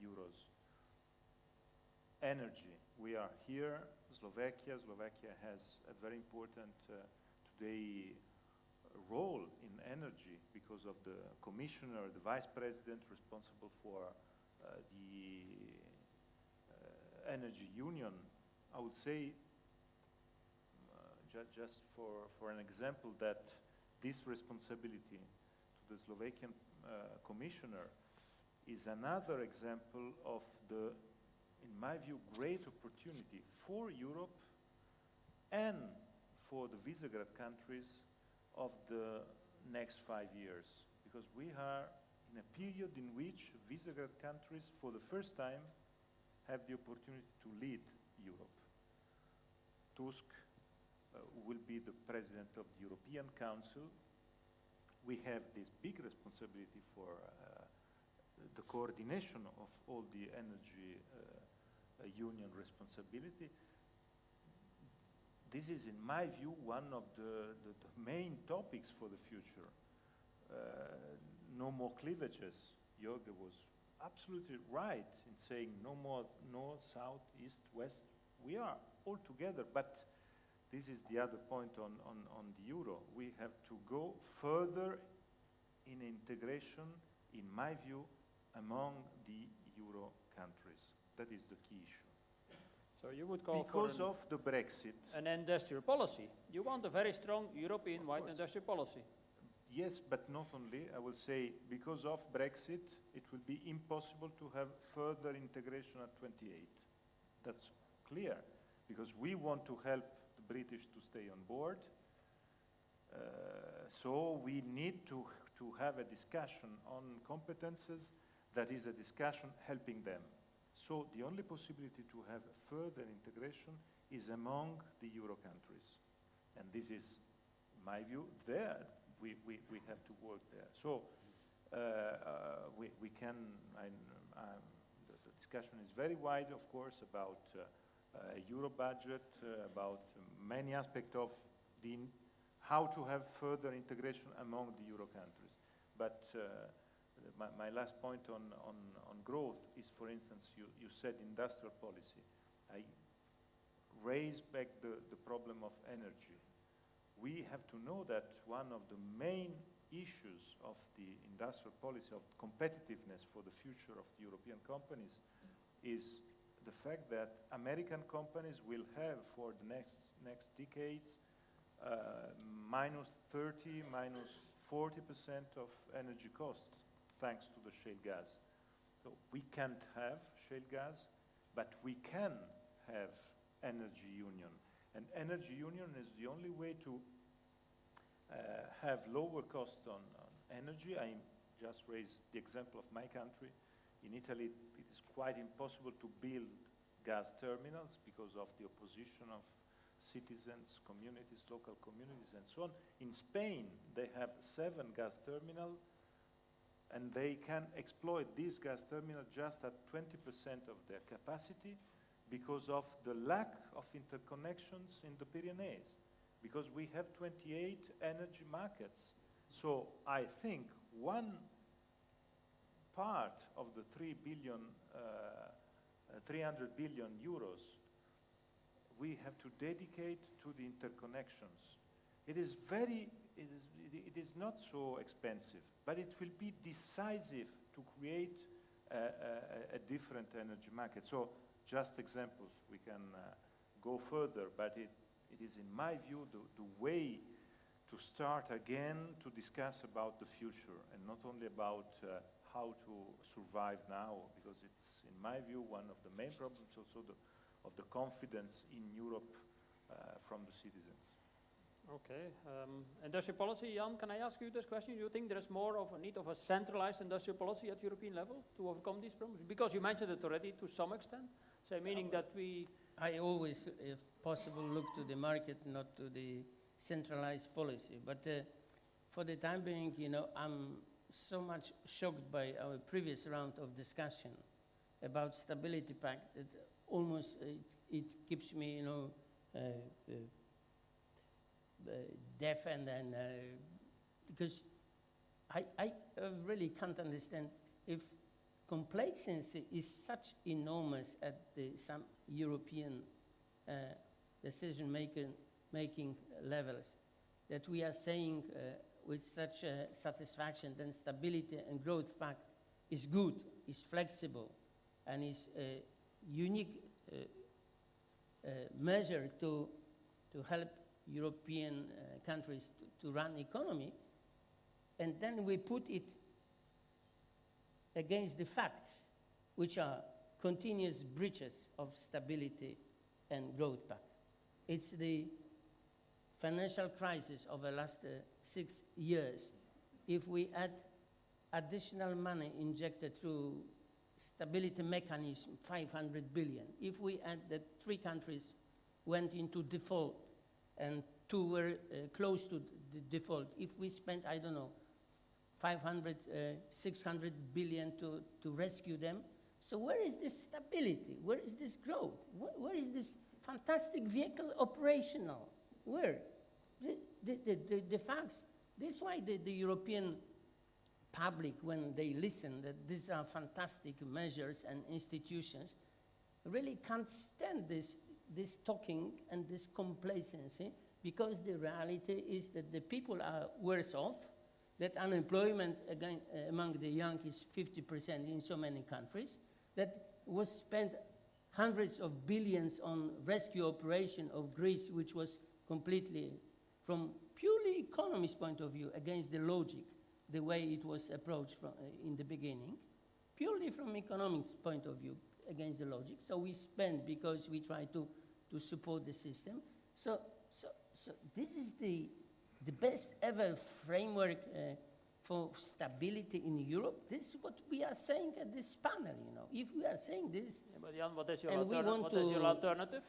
euros energy. We are here, Slovakia. Slovakia has a very important today role in energy because of the commissioner, the vice president responsible for the energy union. I would say, just for an example, that this responsibility to the Slovakian commissioner is another example of the, in my view, great opportunity for Europe and for the Visegrad countries of the next 5 years. Because we are in a period in which Visegrad countries, for the first time, have the opportunity to lead Europe. Tusk will be the president of the European Council. We have this big responsibility for the coordination of all the energy union responsibility. this is, in my view, one of the main topics for the future. No more cleavages. JÖRG was absolutely right in saying no more north, south, east, west. We are all together, but this is the other point on the euro. We have to go further in integration, in my view, among the euro countries. That is the key issue. So you would call because for of the Brexit. an industrial policy. You want a very strong European-wide industrial policy. Yes, but not only. I will say because of Brexit, it will be impossible to have further integration at 28. That's clear, because we want to help the British to stay on board. So we need to have a discussion on competences that is a discussion helping them. So the only possibility to have further integration is among the euro countries. And this is, in my view, there. We have to work there. So we can, the discussion is very wide, of course, about a euro budget, about many aspects of how to have further integration among the euro countries. But my last point on growth is, for instance, you said industrial policy. I raise back the problem of energy. We have to know that one of the main issues of the industrial policy of competitiveness for the future of the European companies is the fact that American companies will have for the next decades minus 30, minus 40% of energy costs thanks to the shale gas. So we can't have shale gas, but we can have energy union. And energy union is the only way to have lower cost on energy. I just raised the example of my country. In Italy, it is quite impossible to build gas terminals because of the opposition of citizens, communities, local communities, and so on. In Spain, they have 7 gas terminals, and they can exploit these gas terminals just at 20% of their capacity because of the lack of interconnections in the Pyrenees, because we have 28 energy markets. So I think one part of the 300 billion euros we have to dedicate to the interconnections. It is not so expensive, but it will be decisive to create a different energy market. So just examples, we can go further, but it is, in my view, the way to start again to discuss about the future and not only about how to survive now, because it's, in my view, one of the main problems also of the confidence in Europe from the citizens. Okay. Industrial policy, Jan, can I ask you this question? Do you think there is more of a need of a centralized industrial policy at European level to overcome these problems? Because you mentioned it already to some extent, so meaning that we... I always, if possible, look to the market, not to the centralized policy. But for the time being, you know, I'm so much shocked by our previous round of discussion about Stability Pact that almost it keeps me, you know, deaf and because I really can't understand if complacency is such enormous at some European decision-making levels that we are saying with such satisfaction that Stability and Growth Pact is good, is flexible, and is a unique measure to help European countries to run economy, and then we put it against the facts, which are continuous breaches of Stability and Growth Pact. It's the financial crisis of the last 6 years. If we add additional money injected through stability mechanism, 500 billion, if we add that 3 countries went into default and 2 were close to the default, if we spent, I don't know, 500, 600 billion to rescue them, so where is this stability? Where is this growth? Where is this fantastic vehicle operational. Where? The facts. That's why the European public, when they listen that these are fantastic measures and institutions, really can't stand this talking and this complacency, because the reality is that the people are worse off, that unemployment again, among the young is 50% in so many countries, that was spent hundreds of billions on rescue operation of Greece, which was completely, from purely economist point of view, against the logic, the way it was approached from, in the beginning, purely from economics point of view, against the logic. So we spend because we try to support the system. So this is the best ever framework for stability in Europe. This is what we are saying at this panel, you know. If we are saying this, Yeah, but Jan, what is your, and we want what is your alternative?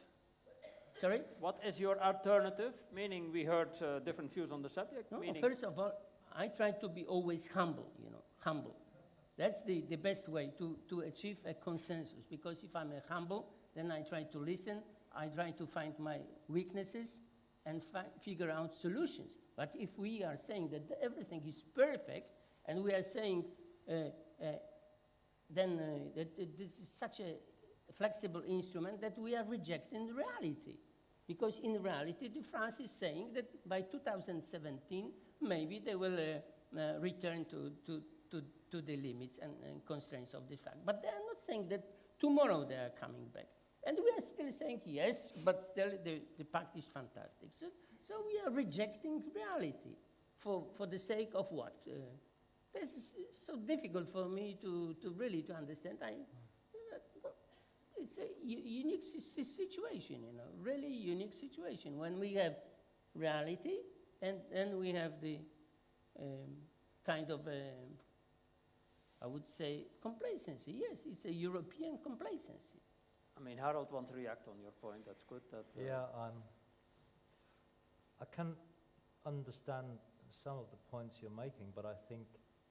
sorry? What is your alternative? Meaning we heard different views on the subject. No, meaning first of all, I try to be always humble, you know, humble. That's the best way to achieve a consensus, because if I'm humble, then I try to listen, I try to find my weaknesses and figure out solutions. But if we are saying that everything is perfect, and we are saying then that this is such a flexible instrument, that we are rejecting reality. Because in reality, France is saying that by 2017, maybe they will return to the limits and constraints of the fact. But they are not saying that tomorrow they are coming back. And we are still saying yes, but still the pact is fantastic. So we are rejecting reality for the sake of what? This is so difficult for me to really to understand. It's a unique situation, you know, really unique situation when we have reality and then we have the kind of, I would say, complacency. Yes, it's a European complacency. I mean, Harold wants to react on your point. That's good. That, Yeah, I can understand some of the points you're making, but I think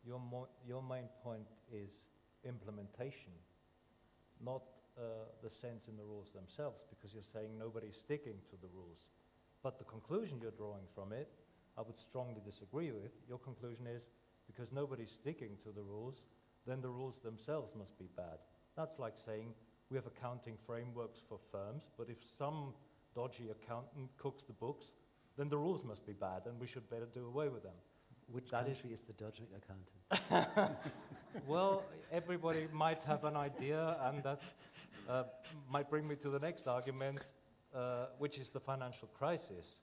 your main point is implementation, not the sense in the rules themselves, because you're saying nobody's sticking to the rules. But the conclusion you're drawing from it, I would strongly disagree with. Your conclusion is, because nobody's sticking to the rules, then the rules themselves must be bad. That's like saying we have accounting frameworks for firms, but if some dodgy accountant cooks the books, then the rules must be bad, and we should better do away with them. Which That country is the dodgy accountant? Well, everybody might have an idea, and that might bring me to the next argument, which is the financial crisis.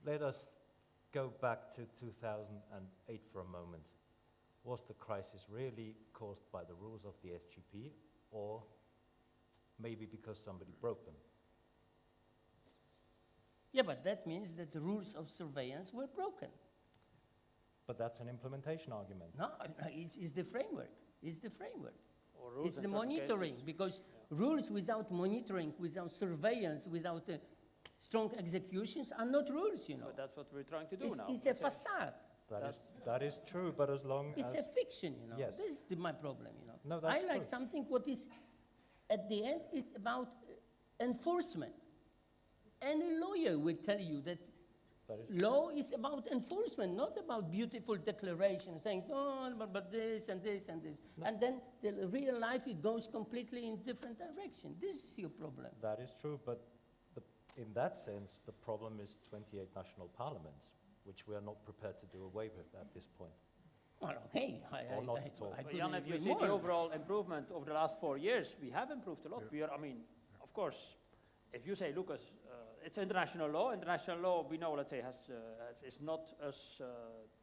Let us go back to 2008 for a moment. Was the crisis really caused by the rules of the SGP, or maybe because somebody broke them? Yeah, but that means that the rules of surveillance were broken. But that's an implementation argument. No, it's the framework. It's the framework. or rules It's in the certain monitoring, cases. because rules without monitoring, without surveillance, without strong executions are not rules, you know. But that's what we're trying to do now. It's a That's it. facade. That is true, but as long It's as... a fiction, you know. Yes. This is my problem, you know. No, that's I like true. something what is, at the end, it's about enforcement. Any lawyer will tell you that That is law is about enforcement, not about beautiful declarations saying, oh, but this and this and this. No. And then the real life, it goes completely in different direction. This is your problem. That is true, but in that sense, the problem is 28 national parliaments, which we are not prepared to do away with at this point. Well, okay. Or not at all. I But Jan, if you couldn't see agree the more. overall improvement over the last 4 years, we have improved a lot. We are, I mean, of course, if you say, Lucas, it's international law. International law, we know, let's say, is not as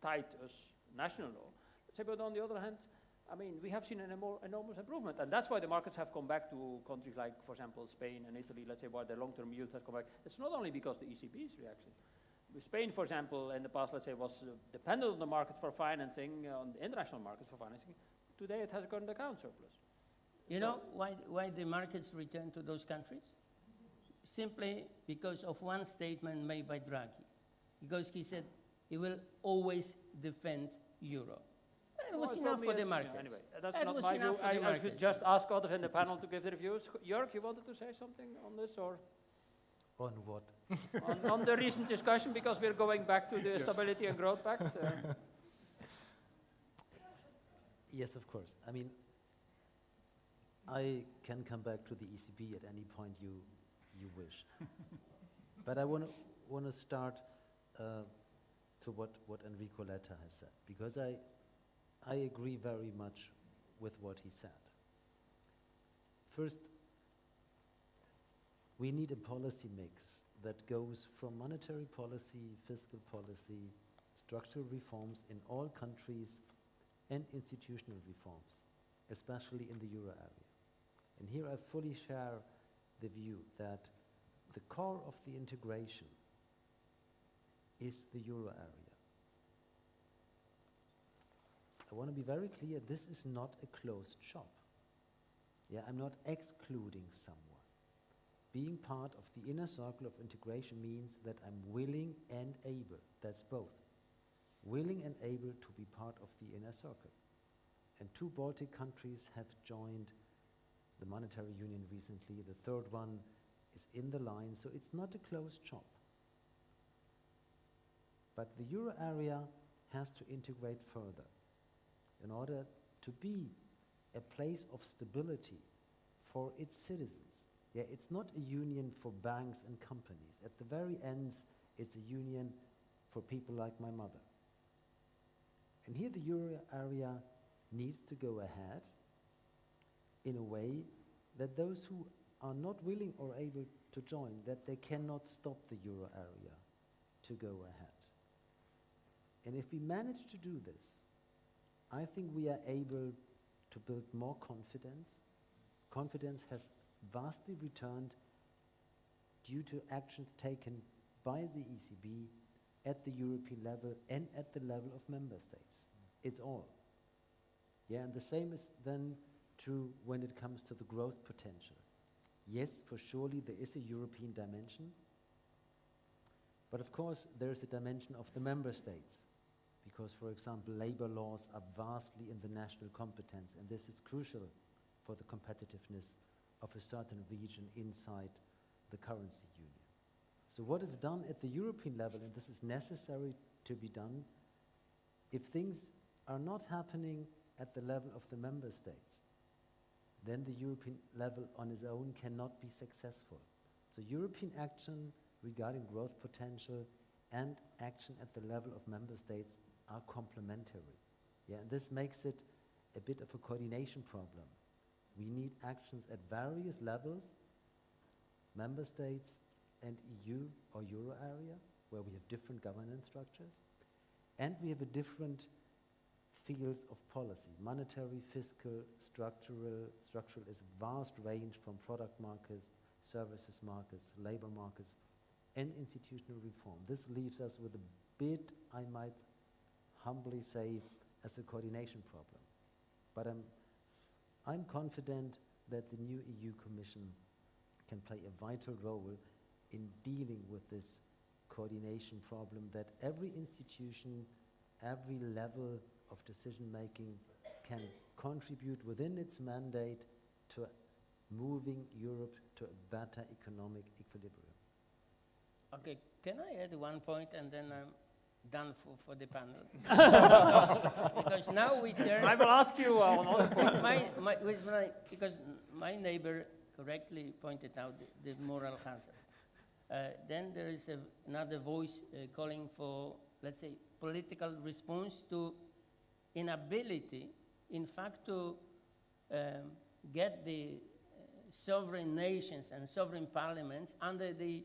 tight as national law. Let's say, but on the other hand, I mean, we have seen an enormous improvement, and that's why the markets have come back to countries like, for example, Spain and Italy. Let's say, why the long-term yield has come back. It's not only because the ECB's reaction. Spain, for example, in the past, let's say, was dependent on the market for financing, on the international markets for financing. Today, it has a current account surplus. You know why the markets return to those countries? Simply because of one statement made by Draghi. Because he said he will always defend euro. That was Well, enough me for the it's- market. Anyway, that's That not was my view. enough for the I should market. just ask others in the panel to give their views. Jörg, you wanted to say something on this, or On what? on the recent discussion, because we're going back to the Stability and Growth Pact? Yes, of course. I mean, I can come back to the ECB at any point you wish. But I want to start to what Enrico Letta has said, because I agree very much with what he said. First, we need a policy mix that goes from monetary policy, fiscal policy, structural reforms in all countries, and institutional reforms, especially in the euro area. And here I fully share the view that the core of the integration is the euro area. I want to be very clear, this is not a closed shop. Yeah, I'm not excluding someone. Being part of the inner circle of integration means that I'm willing and able, that's both, willing and able to be part of the inner circle. And 2 Baltic countries have joined the monetary union recently. The 3rd one is in the line, so it's not a closed shop. But the euro area has to integrate further in order to be a place of stability for its citizens. Yeah, it's not a union for banks and companies. At the very end, it's a union for people like my mother. And here the euro area needs to go ahead in a way that those who are not willing or able to join, that they cannot stop the euro area to go ahead. And if we manage to do this, I think we are able to build more confidence. Confidence has vastly returned due to actions taken by the ECB at the European level and at the level of member states. It's all. Yeah, and the same is then true when it comes to the growth potential. Yes, for surely there is a European dimension, but of course there is a dimension of the member states, because, for example, labor laws are vastly in the national competence, and this is crucial for the competitiveness of a certain region inside the currency union. So what is done at the European level, and this is necessary to be done, if things are not happening at the level of the member states, then the European level on its own cannot be successful. So European action regarding growth potential and action at the level of member states are complementary. Yeah, and this makes it a bit of a coordination problem. We need actions at various levels, member states and EU or euro area, where we have different governance structures, and we have a different fields of policy, monetary, fiscal, structural. Structural is a vast range from product markets, services markets, labor markets, and institutional reform. This leaves us with a bit, I might humbly say, as a coordination problem. But I'm confident that the new EU Commission can play a vital role in dealing with this coordination problem, that every institution, every level of decision-making can contribute within its mandate to moving Europe to a better economic equilibrium. Okay, can I add one point and then I'm done for the panel? Because now we turn... I will ask you on other points. Because my neighbor correctly pointed out the moral hazard. Then there is another voice calling for, let's say, political response to inability, in fact, to get the sovereign nations and sovereign parliaments under the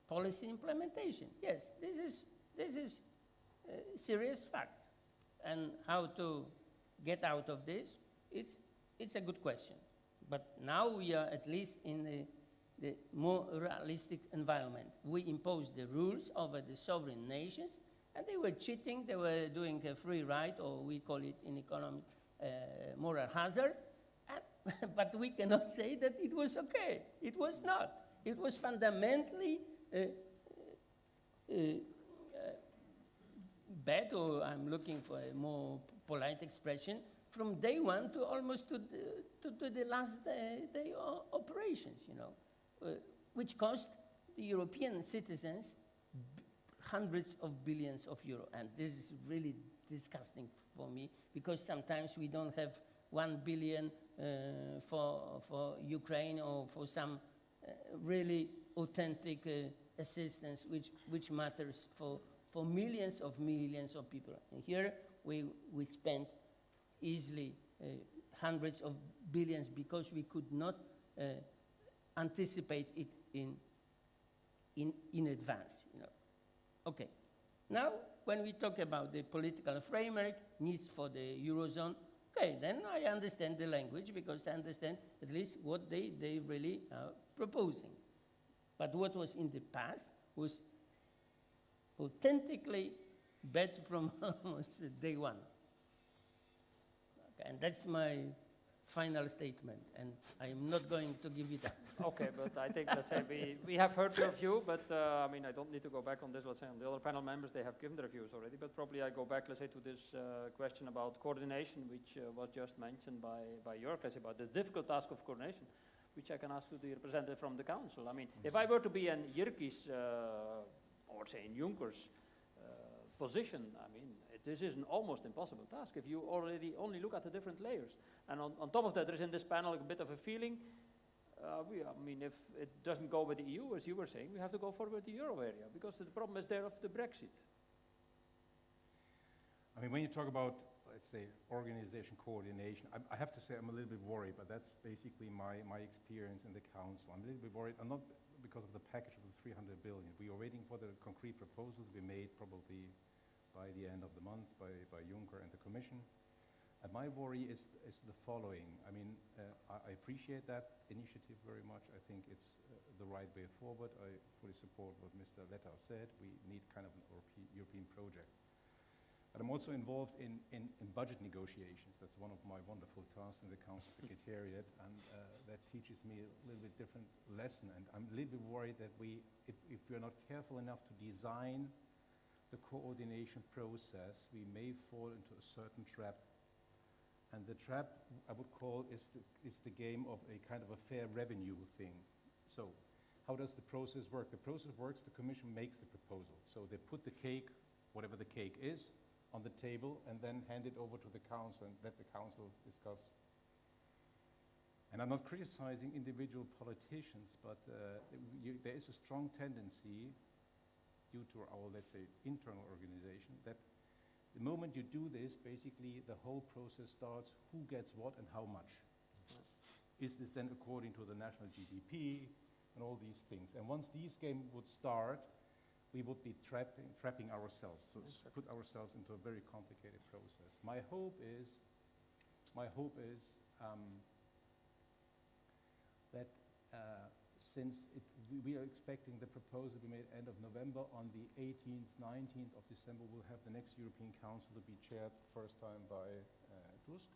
policy implementation. Yes, this is a serious fact. And how to get out of this, it's a good question. But now we are at least in the more realistic environment. We impose the rules over the sovereign nations, and they were cheating, they were doing a free ride, or we call it in economic moral hazard, but we cannot say that it was okay. It was not. It was fundamentally bad, or I'm looking for a more polite expression, from day one to almost to the last day operations, you know, which cost the European citizens hundreds of billions of euro. And this is really disgusting for me, because sometimes we don't have 1 billion for Ukraine, or for some really authentic assistance which matters for millions of people. And here we spend easily hundreds of billions because we could not anticipate it in advance, you know. Okay, now when we talk about the political framework, needs for the Eurozone, okay, then I understand the language, because I understand at least what they really are proposing. But what was in the past was authentically bad from almost day one. Okay, and that's my final statement, and I'm not going to give it up. Okay, but I think, let's say, we have heard your view, but I mean, I don't need to go back on this. Let's say on the other panel members, they have given their views already, but probably I go back, let's say, to this question about coordination, which was just mentioned by JÖRG, let's say, about the difficult task of coordination, which I can ask to the representative from the council. I mean, if I were to be in JYRKI's, or say in Juncker's position, I mean, this is an almost impossible task if you already only look at the different layers. And on top of that, there is in this panel a bit of a feeling, I mean, if it doesn't go with the EU, as you were saying, we have to go forward with the euro area, because the problem is there of the Brexit. I mean, when you talk about, let's say, organization coordination, I have to say I'm a little bit worried, but that's basically my experience in the council. I'm a little bit worried, and not because of the package of the 300 billion. We are waiting for the concrete proposals to be made probably by the end of the month by Juncker and the Commission. And my worry is the following. I mean, I appreciate that initiative very much. I think it's the right way forward. I fully support what Mr. LETTA said. We need kind of an European project. But I'm also involved in budget negotiations. That's one of my wonderful tasks in the Council Secretariat, and that teaches me a little bit different lesson. And I'm a little bit worried that if we're not careful enough to design the coordination process, we may fall into a certain trap. And the trap, I would call, is the game of a kind of a fair revenue thing. So how does the process work? The process works, the Commission makes the proposal. So they put the cake, whatever the cake is, on the table, and then hand it over to the Council and let the Council discuss. And I'm not criticizing individual politicians, but there is a strong tendency, due to our, let's say, internal organization, that the moment you do this, basically the whole process starts, who gets what and how much. Is this then according to the national GDP and all these things? And once these games would start, we would be trapping ourselves, so put ourselves into a very complicated process. My hope is that since we are expecting the proposal to be made end of November, on the 18th, 19th of December, we'll have the next European Council to be chaired first time by Tusk,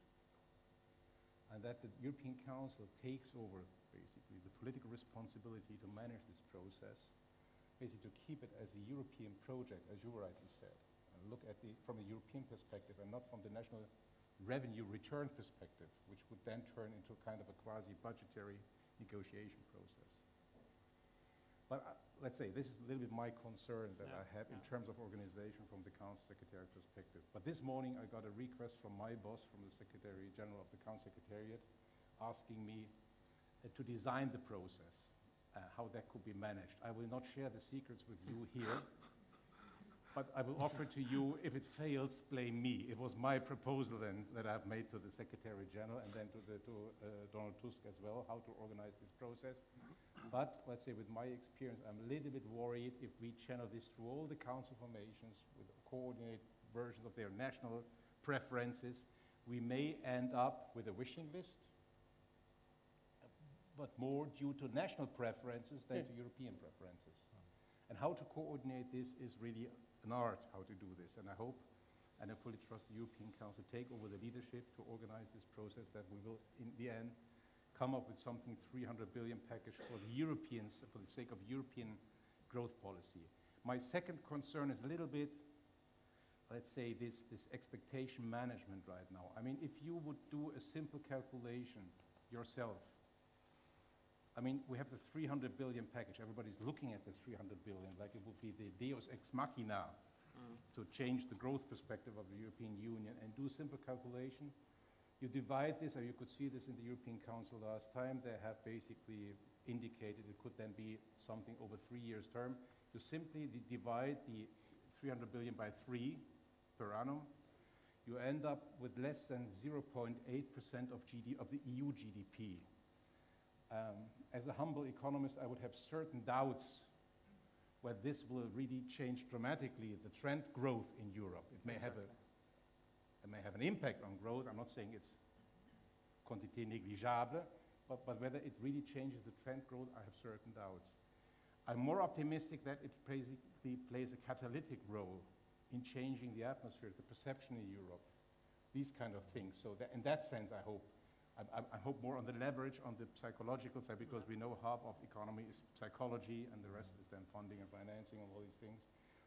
and that the European Council takes over basically the political responsibility to manage this process, basically to keep it as a European project, as you rightly said, and look at from a European perspective and not from the national revenue return perspective, which would then turn into kind of a quasi-budgetary negotiation process. But let's say, this is a little bit my concern that I have in terms of organization from the Council Secretariat perspective. But this morning I got a request from my boss, from the Secretary General of the Council Secretariat, asking me to design the process, how that could be managed. I will not share the secrets with you here, but I will offer to you, if it fails, blame me. It was my proposal then that I've made to the Secretary General and then to Donald Tusk as well, how to organize this process. But let's say with my experience, I'm a little bit worried if we channel this through all the council formations with coordinated versions of their national preferences, we may end up with a wishing list, but more due to national preferences than to European preferences. And how to coordinate this is really an art, how to do this. And I hope, and I fully trust the European Council to take over the leadership to organize this process, that we will, in the end, come up with something 300 billion package for the Europeans, for the sake of European growth policy. My second concern is a little bit let's say, this expectation management right now. I mean, if you would do a simple calculation yourself, I mean, we have the 300 billion package. Everybody's looking at the 300 billion like it would be the deus ex machina to change the growth perspective of the European Union, and do a simple calculation. You divide this, or you could see this in the European Council last time. They have basically indicated it could then be something over 3 years term. You simply divide the 300 billion by 3 per annum. You end up with less than 0.8% of the EU GDP. As a humble economist, I would have certain doubts whether this will really change dramatically the trend growth in Europe. It may have an impact on growth. I'm not saying it's quantité négligeable, but whether it really changes the trend growth, I have certain doubts. I'm more optimistic that it basically plays a catalytic role in changing the atmosphere, the perception in Europe, these kind of things. So that in that sense, I hope more on the leverage on the psychological side, because we know half of economy is psychology and the rest is then funding and financing and all these things,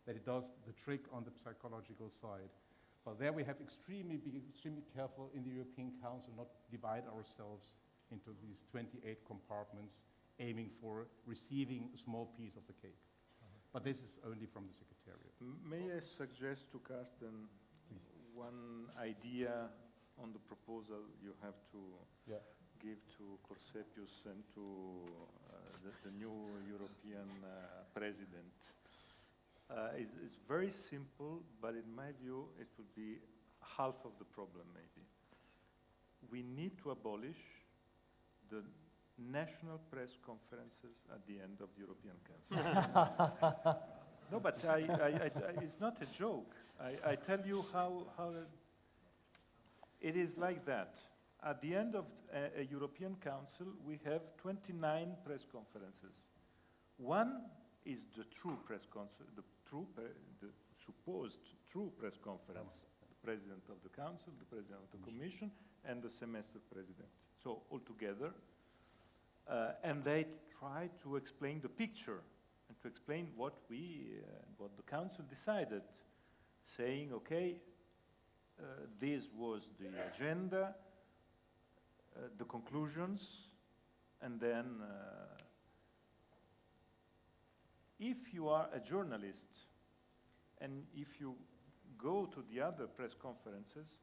that it does the trick on the psychological side. But there we have be extremely careful in the European Council not divide ourselves into these 28 compartments, aiming for receiving a small piece of the cake. But this is only from the Secretariat. May I suggest to Carsten one idea on the proposal you have to give to Corsepius and to the new European president? It's very simple, but in my view, it would be half of the problem, maybe. We need to abolish the national press conferences at the end of the European Council. No, but it's not a joke. I tell you how it is like that. At the end of a European Council, we have 29 press conferences. One is the true press conference, the supposed true press conference, the President of the Council, the President of the Commission, and the semester President. So all together, and they try to explain the picture and to explain what the Council decided, saying, okay, this was the agenda, the conclusions, and then if you are a journalist and if you go to the other press conferences,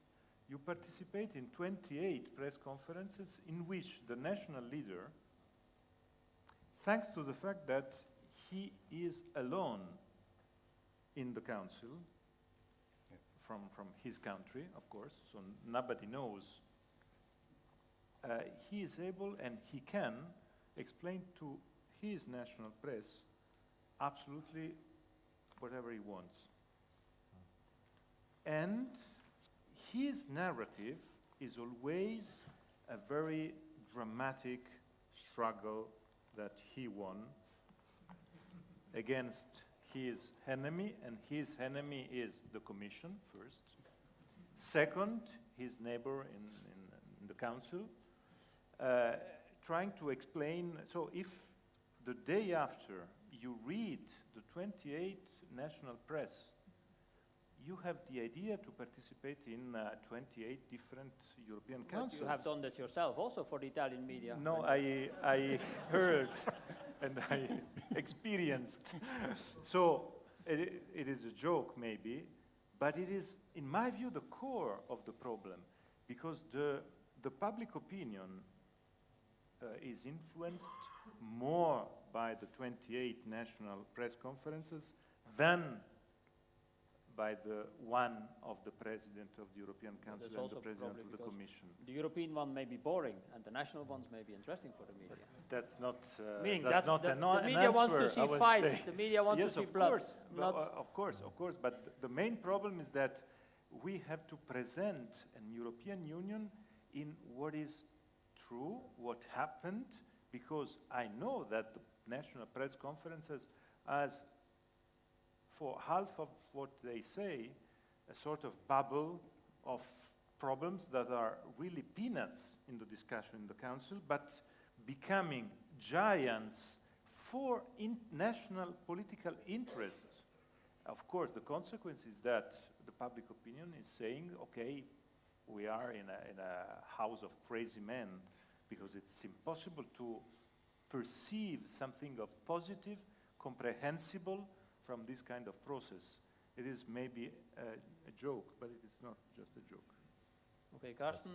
you participate in 28 press conferences in which the national leader, thanks to the fact that he is alone in the council, from his country, of course, so nobody knows, he is able and he can explain to his national press absolutely whatever he wants. And his narrative is always a very dramatic struggle that he won against his enemy, and his enemy is the Commission, first. Second, his neighbor in the Council, trying to explain. So if the day after you read the 28 national press, you have the idea to participate in 28 different European councils. You have done that yourself also for the Italian media. No, I heard and I experienced. So it is a joke maybe, but it is, in my view, the core of the problem, because the public opinion is influenced more by the 28 national press conferences than by the one of the President of the European Council and the President of the Commission. The European one may be boring, and the national ones may be interesting for the media. That's not. Meaning that's not the an media wants to answer, see I would fights. say. The media wants Yes, to see of blood. course, of course. But the main problem is that we have to present an European Union in what is true, what happened, because I know that the national press conferences, as for half of what they say, a sort of bubble of problems that are really peanuts in the discussion in the Council, but becoming giants for national political interests Of course, the consequence is that the public opinion is saying, okay, we are in a house of crazy men, because it's impossible to perceive something of positive, comprehensible from this kind of process. It is maybe a joke, but it is not just a joke. Okay, Carsten,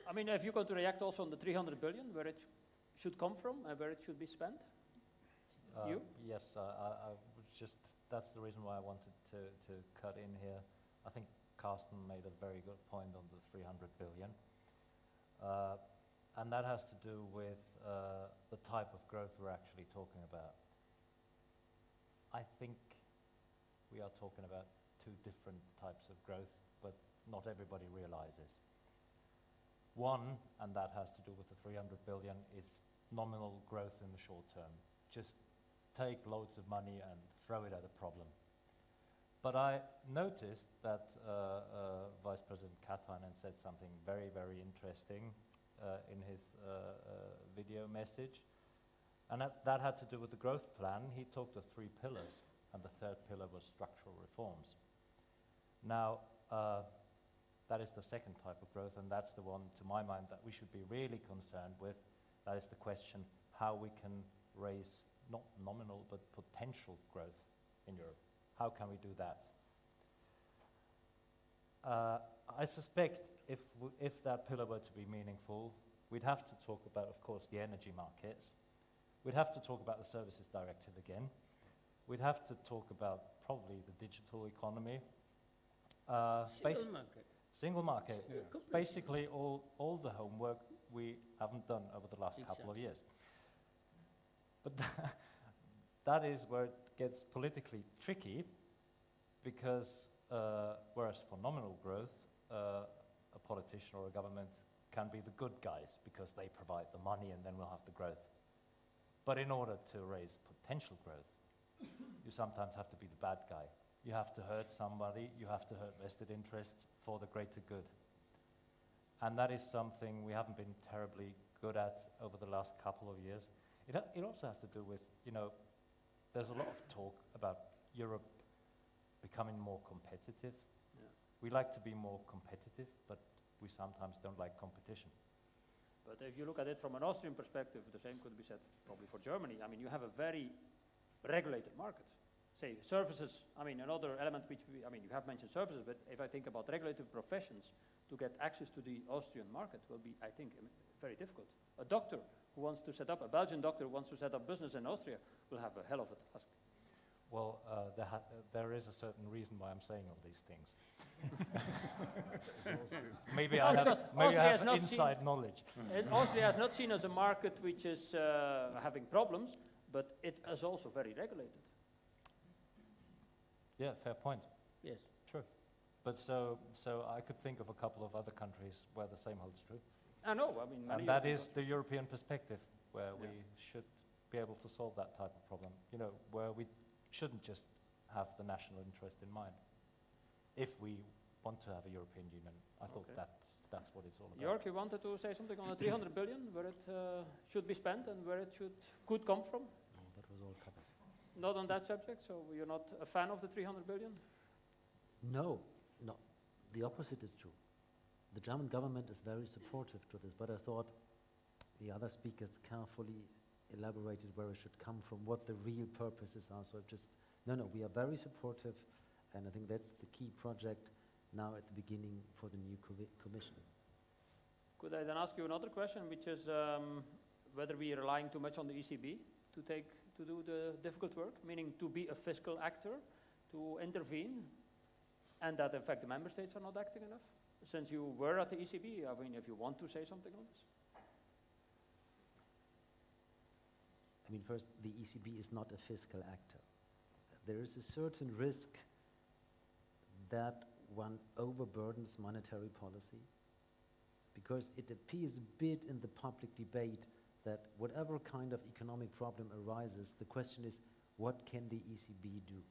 I mean, if you going to react also on the 300 billion, where it should come from and where it should be spent? You? Yes, I was just, that's the reason why I wanted to cut in here. I think Carsten made a very good point on the 300 billion. And that has to do with the type of growth we're actually talking about. I think we are talking about two different types of growth, but not everybody realizes. One, and that has to do with the 300 billion, is nominal growth in the short term. Just take loads of money and throw it at a problem. But I noticed that Vice President Katainen said something very, very interesting in his video message. And that had to do with the growth plan. He talked of 3 pillars, and the 3rd pillar was structural reforms. Now, that is the second type of growth, and that's the one, to my mind, that we should be really concerned with. That is the question how we can raise not nominal but potential growth in Europe. How can we do that? I suspect if that pillar were to be meaningful, we'd have to talk about, of course, the energy markets. We'd have to talk about the Services Directive again. We'd have to talk about probably the digital economy. Single market. Single market. Yeah. Basically all the homework we haven't done over the last couple of years. But that is where it gets politically tricky, because whereas for nominal growth, a politician or a government can be the good guys because they provide the money and then we'll have the growth. But in order to raise potential growth, you sometimes have to be the bad guy. You have to hurt somebody, you have to hurt vested interests for the greater good. And that is something we haven't been terribly good at over the last couple of years. It also has to do with, there's a lot of talk about Europe becoming more competitive. Yeah. We like to be more competitive, but we sometimes don't like competition. But if you look at it from an Austrian perspective, the same could be said probably for Germany. I mean, you have a very regulated market. Say services, I mean, another element which you have mentioned services, but if I think about regulated professions, to get access to the Austrian market will be, I think, very difficult. A doctor who wants to set up, a Belgian doctor who wants to set up business in Austria will have a hell of a task. Well, there is a certain reason why I'm saying all these things. Maybe I have inside knowledge. Austria is not seen as a market which is having problems, but it is also very regulated. Yeah, fair point. Yes. True. But so I could think of a couple of other countries where the same holds true. I know, I mean... And that is the European perspective, where we should be able to solve that type of problem. Where we shouldn't just have the national interest in mind. If we want to have a European Union, I thought that's what it's all about. Jörg, you wanted to say something on the 300 billion, where it should be spent and where it could come from? No, that was all covered. Not on that subject, so you're not a fan of the 300 billion? No. The opposite is true. The German government is very supportive to this, but I thought the other speakers carefully elaborated where it should come from, what the real purposes are. So we are very supportive, and I think that's the key project now at the beginning for the new commission. Could I then ask you another question, which is whether we are relying too much on the ECB to do the difficult work, meaning to be a fiscal actor, to intervene, and that in fact the member states are not acting enough? Since you were at the ECB, I mean, if you want to say something on this? I mean, first, the ECB is not a fiscal actor. There is a certain risk that one overburdens monetary policy, because it appears a bit in the public debate that whatever kind of economic problem arises, the question is, what can the ECB do?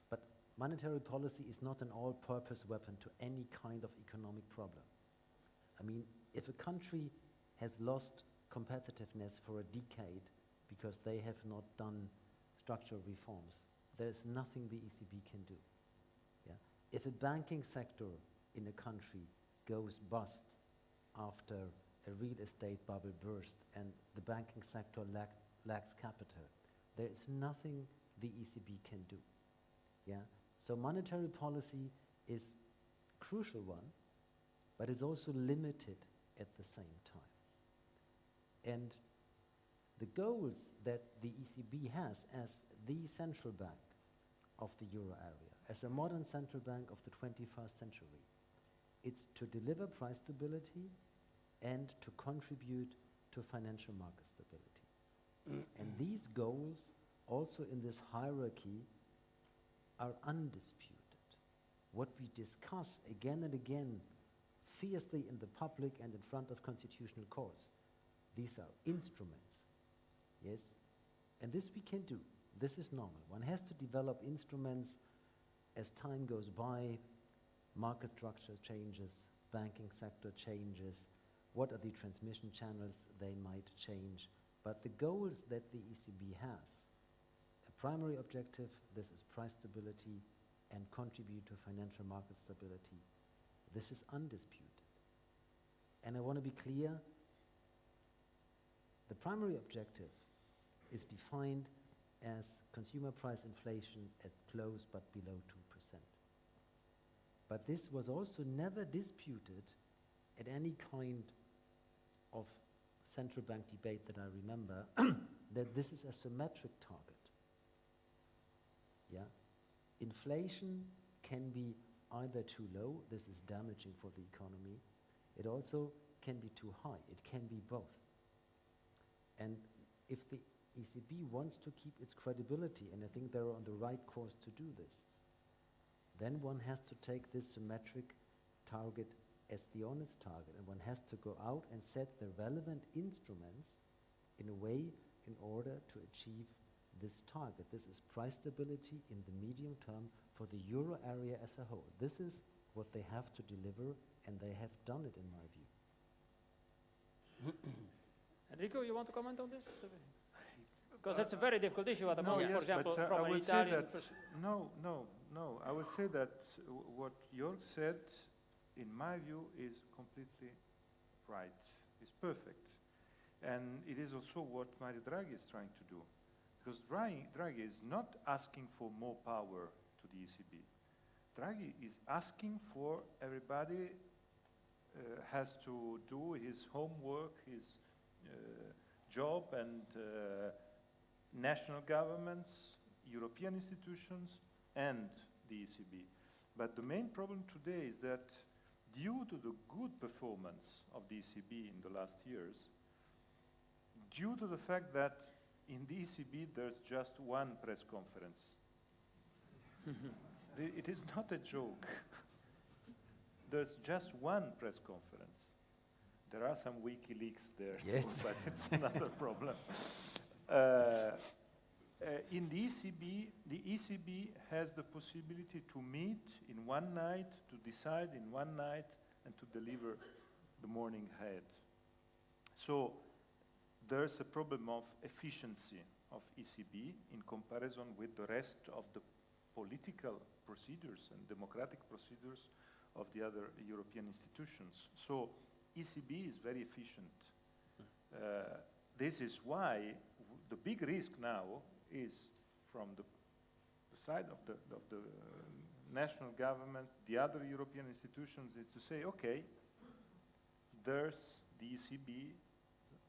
But monetary policy is not an all-purpose weapon to any kind of economic problem. I mean, if a country has lost competitiveness for a decade because they have not done structural reforms, there's nothing the ECB can do. Yeah? If a banking sector in a country goes bust after a real estate bubble burst and the banking sector lacks capital, there is nothing the ECB can do. Yeah? So monetary policy is a crucial one, but it's also limited at the same time. And the goals that the ECB has as the central bank of the euro area, as a modern central bank of the 21st century, it's to deliver price stability and to contribute to financial market stability. And these goals, also in this hierarchy, are undisputed. What we discuss again and again, fiercely in the public and in front of constitutional courts, these are instruments, yes? And this we can do. This is normal. One has to develop instruments as time goes by, market structure changes, banking sector changes, what are the transmission channels they might change. But the goals that the ECB has, a primary objective, this is price stability and contribute to financial market stability. This is undisputed. And I want to be clear, the primary objective is defined as consumer price inflation at close but below 2%. But this was also never disputed at any kind of central bank debate that I remember, that this is a symmetric target. Yeah? Inflation can be either too low, this is damaging for the economy. It also can be too high, it can be both. And if the ECB wants to keep its credibility, and I think they're on the right course to do this, then one has to take this symmetric target as the honest target, and one has to go out and set the relevant instruments in a way in order to achieve this target. This is price stability in the medium term for the euro area as a whole. This is what they have to deliver, and they have done it in my view. Enrico, you want to comment on this? Because that's a very difficult issue at the No, moment, yes, for example, but, from I an would say Italian that no. I would say that what Jörg said, in my view, is completely right. It's perfect. And it is also what Mario Draghi is trying to do. Because Draghi is not asking for more power to the ECB. Draghi is asking for everybody has to do his homework, his job, and national governments, European institutions, and the ECB. But the main problem today is that due to the good performance of the ECB in the last years, due to the fact that in the ECB there's just one press conference. It is not a joke. There's just one press conference. There are some WikiLeaks there, yes, too, but it's another problem. In the ECB has the possibility to meet in one night, to decide in one night, and to deliver the morning ahead. So there's a problem of efficiency of ECB in comparison with the rest of the political procedures and democratic procedures of the other European institutions. So ECB is very efficient. This is why the big risk now is from the side of the national government, the other European institutions, is to say, okay, there's the ECB,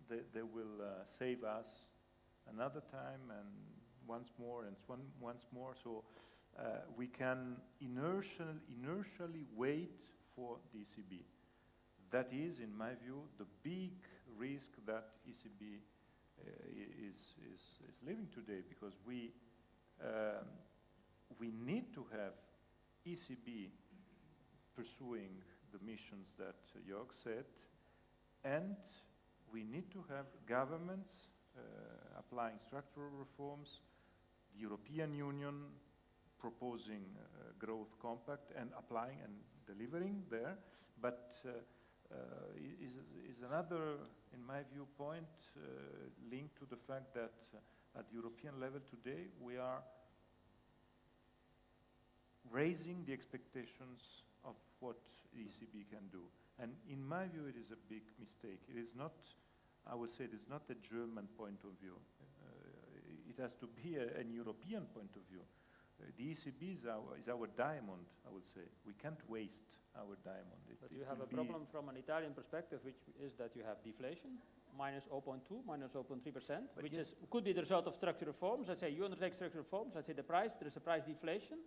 they will save us another time and once more and once more. So we can inertially wait for the ECB. That is, in my view, the big risk that ECB is living today, because we need to have ECB pursuing the missions that Jörg said, and we need to have governments applying structural reforms, the European Union proposing a growth compact and applying and delivering there, but is another, in my viewpoint, linked to the fact that at European level today we are raising the expectations of what the ECB can do. And in my view, it is a big mistake. It is not, I would say, it is not the German point of view. It has to be an European point of view. The ECB is our diamond, I would say. We can't waste our diamond. But you have a problem from an Italian perspective, which is that you have deflation, minus 0.2, minus 0.3%, which could be the result of structural reforms. Let's say you undertake structural reforms, let's say there is a price deflation,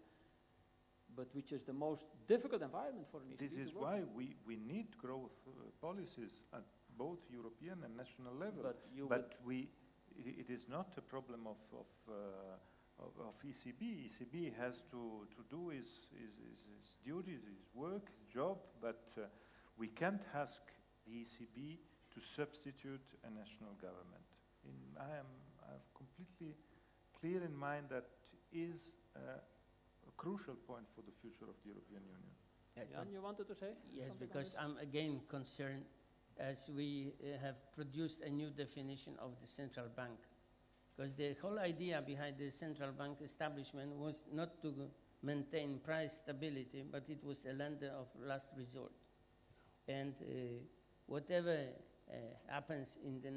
but which is the most difficult environment for an ECB This is to work why in. we need growth policies at both European and national level. But It is not a problem of ECB. ECB has to do his duties, his work, his job, but we can't ask the ECB to substitute a national government. I'm completely clear in mind that is a crucial point for the future of the European Union. Jan, you wanted to say? Yes, something on because this? I'm again concerned as we have produced a new definition of the central bank. Because the whole idea behind the central bank establishment was not to maintain price stability, but it was a lender of last resort. And whatever happens in the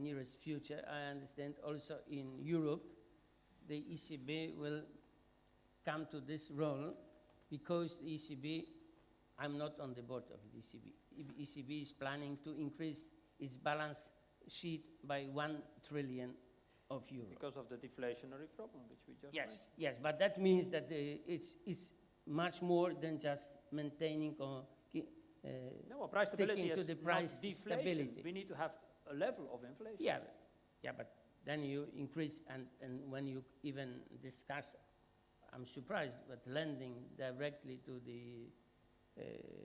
nearest future, I understand also in Europe, the ECB will come to this role because the ECB, I'm not on the board of the ECB. ECB is planning to increase its balance sheet by 1 trillion of euros. Because of the deflationary problem, which we just Yes, mentioned. yes, but that means that it's much more than just maintaining or No, price stability sticking to is the not price deflation. stability. We need to have a level of inflation. Yeah, yeah, but then you increase, and when you even discuss, I'm surprised, but lending directly to the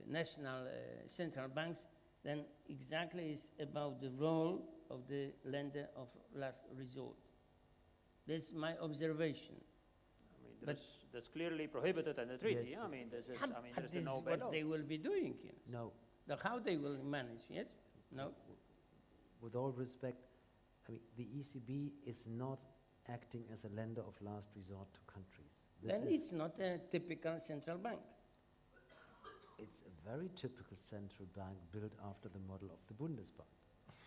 national central banks, then exactly is about the role of the lender of last resort. That's my observation. I mean, that's clearly prohibited in the treaty. Yes. I mean, this is, But I mean, there's the this no is by law. what they will be doing here. No, How they will manage, yes? No? with all respect, I mean, the ECB is not acting as a lender of last resort to countries. Then it's not a typical central bank. It's a very typical central bank built after the model of the Bundesbank.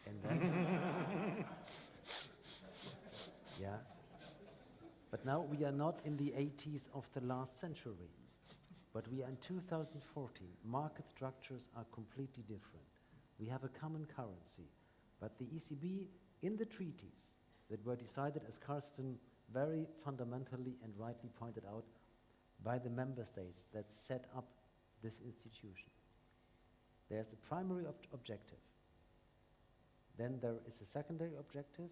And then, yeah. But now we are not in the 80s of the last century, but we are in 2014. Market structures are completely different. We have a common currency, but the ECB in the treaties that were decided, as Carsten very fundamentally and rightly pointed out, by the member states that set up this institution. There's a primary objective. Then there is a secondary objective.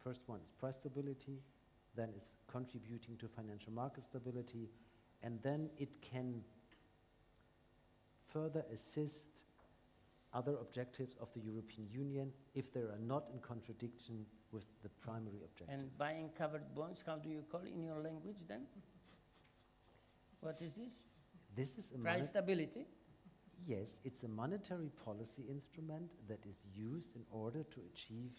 First one is price stability, then is contributing to financial market stability, and then it can further assist other objectives of the European Union if they are not in contradiction with the primary objective. And buying covered bonds, how do you call it in your language then? What is this? This is a Price stability? Yes, it's a monetary policy instrument that is used in order to achieve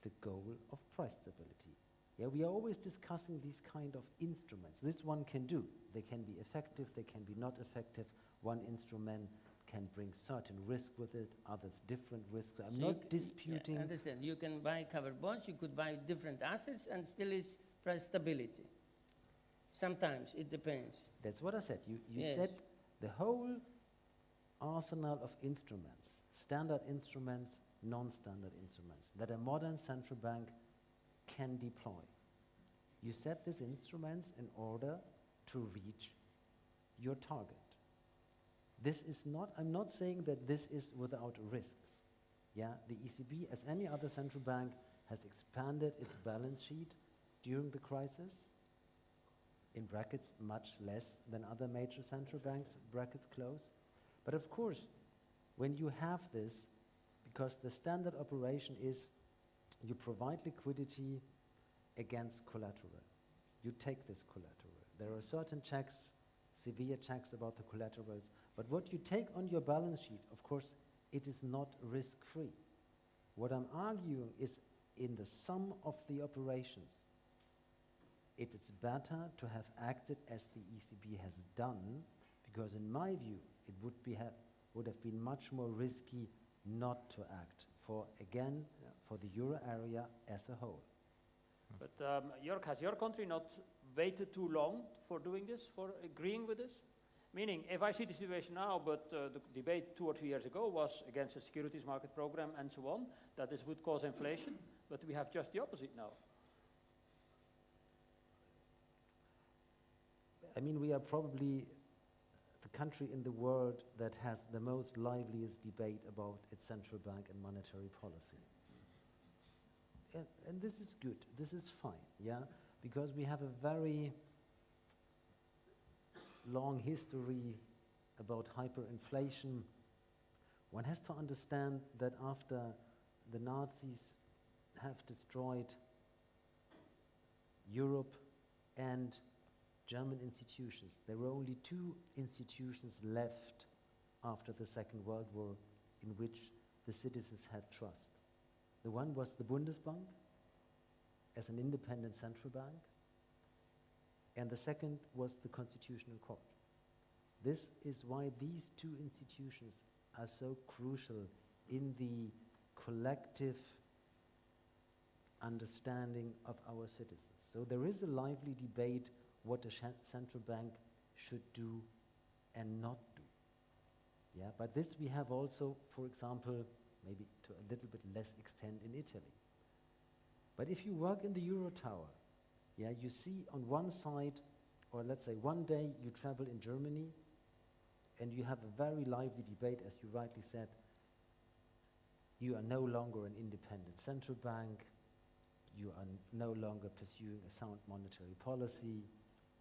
the goal of price stability. Yeah, we are always discussing these kind of instruments. This one can do. They can be effective, they can be not effective. One instrument can bring certain risk with it, others different risks. I'm So not disputing. I understand. You can buy covered bonds, you could buy different assets, and still is price stability. Sometimes, it depends. That's what I said. You Yes. said the whole arsenal of instruments, standard instruments, non-standard instruments, that a modern central bank can deploy. You set these instruments in order to reach your target. This is not, I'm not saying that this is without risks. Yeah, the ECB, as any other central bank, has expanded its balance sheet during the crisis, in brackets much less than other major central banks, brackets close. But of course, when you have this, because the standard operation is you provide liquidity against collateral. You take this collateral. There are certain checks, severe checks about the collaterals, but what you take on your balance sheet, of course, it is not risk-free. What I'm arguing is in the sum of the operations, it is better to have acted as the ECB has done, because in my view, it would have been much more risky not to act for, again, for the euro area as a whole. But Jörg, has your country not waited too long for doing this, for agreeing with this? Meaning, if I see the situation now, but the debate 2 or 3 years ago was against the securities market program and so on, that this would cause inflation, but we have just the opposite now. I mean, we are probably the country in the world that has the most liveliest debate about its central bank and monetary policy. And this is good, this is fine, yeah? Because we have a very long history about hyperinflation. One has to understand that after the Nazis have destroyed Europe and German institutions, there were only 2 institutions left after the Second World War in which the citizens had trust. The one was the Bundesbank as an independent central bank, and the second was the Constitutional Court. This is why these 2 institutions are so crucial in the collective understanding of our citizens. So there is a lively debate what a central bank should do and not do. Yeah, but this we have also, for example, maybe to a little bit less extent in Italy. But if you work in the Euro Tower, yeah, you see on one side, or let's say one day you travel in Germany and you have a very lively debate, as you rightly said, you are no longer an independent central bank, you are no longer pursuing a sound monetary policy,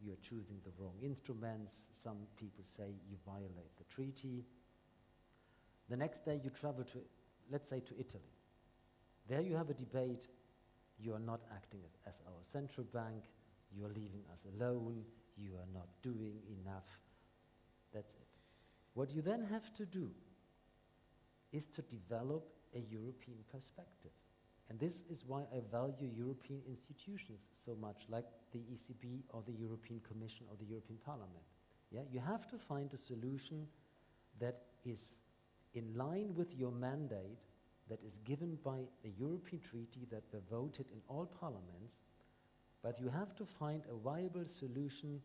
you are choosing the wrong instruments, some people say you violate the treaty. The next day you travel to, let's say, to Italy. There you have a debate, you are not acting as our central bank, you are leaving us alone, you are not doing enough. That's it. What you then have to do is to develop a European perspective. And this is why I value European institutions so much, like the ECB or the European Commission or the European Parliament. Yeah? You have to find a solution that is in line with your mandate, that is given by a European treaty that were voted in all parliaments, but you have to find a viable solution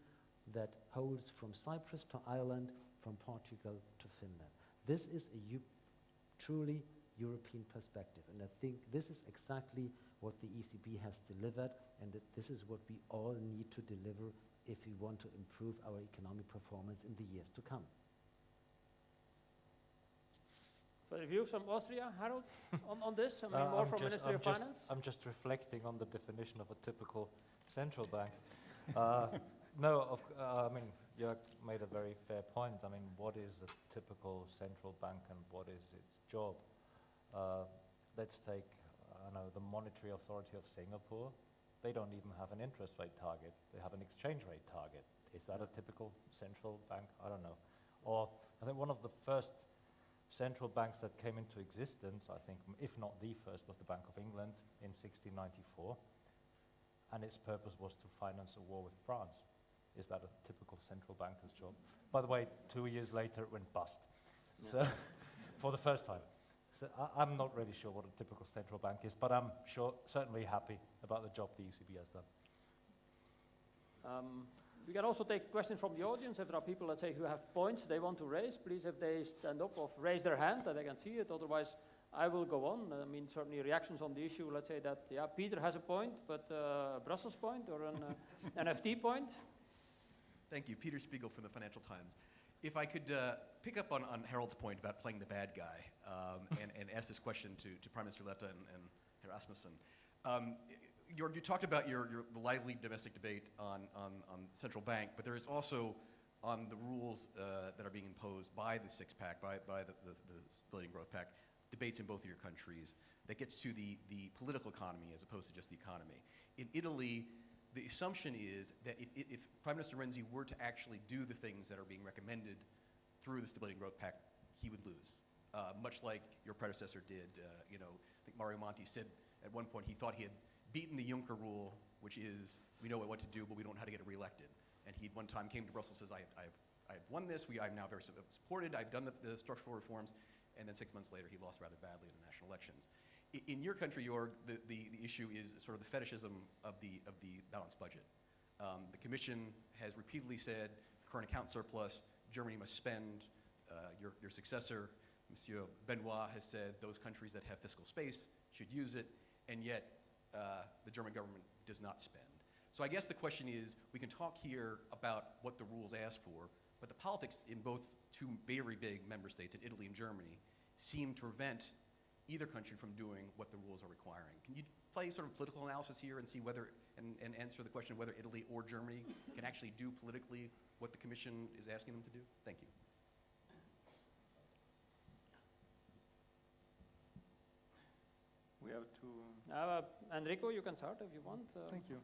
that holds from Cyprus to Ireland, from Portugal to Finland. This is a truly European perspective, and I think this is exactly what the ECB has delivered, and that this is what we all need to deliver if we want to improve our economic performance in the years to come. Further views from Austria, Harold, on this? I mean, more from Ministry of Finance? I'm just reflecting on the definition of a typical central bank. No, I mean, Jörg made a very fair point. I mean, what is a typical central bank and what is its job? Let's take, I know, the Monetary Authority of Singapore. They don't even have an interest rate target. They have an exchange rate target. Is that a typical central bank? I don't know. Or I think one of the first central banks that came into existence, I think, if not the first, was the Bank of England in 1694. And its purpose was to finance a war with France. Is that a typical central banker's job? By the way, 2 years later, it went bust. Yeah. So, for the first time. So I'm not really sure what a typical central bank is, but I'm certainly happy about the job the ECB has done. We can also take questions from the audience. If there are people, let's say, who have points they want to raise, please, if they stand up or raise their hand, that I can see it. Otherwise, I will go on. I mean, certainly reactions on the issue, let's say that, yeah, Peter has a point, but a Brussels point or an FT point? Thank you. Peter Spiegel from the Financial Times. If I could pick up on Harold's point about playing the bad guy and ask this question to Prime Minister Letta and Herr ASMUSSEN. Jörg, you talked about the lively domestic debate on central bank, but there is also on the rules that are being imposed by the six-pack, by the Stability and Growth Pact, debates in both of your countries that gets to the political economy as opposed to just the economy. In Italy, the assumption is that if Prime Minister Renzi were to actually do the things that are being recommended through the Stability and Growth Pact, he would lose, much like your predecessor did. I think Mario Monti said at one point he thought he had beaten the Juncker rule which is we know what to do, but we don't know how to get reelected. And he one time came to Brussels and says, I've won this, I'm now very supported, I've done the structural reforms, and then 6 months later he lost rather badly in the national elections. In your country, Jörg, the issue is sort of the fetishism of the balanced budget. The Commission has repeatedly said, current account surplus, Germany must spend. Your successor, Monsieur Benoit, has said those countries that have fiscal space should use it, and yet the German government does not spend. So I guess the question is, we can talk here about what the rules ask for, but the politics in both two very big member states, in Italy and Germany, seem to prevent either country from doing what the rules are requiring. Can you play sort of political analysis here and see whether, and answer the question of whether Italy or Germany can actually do politically what the Commission is asking them to do? Thank you. We have to... Enrico, you can start if you want. Thank you.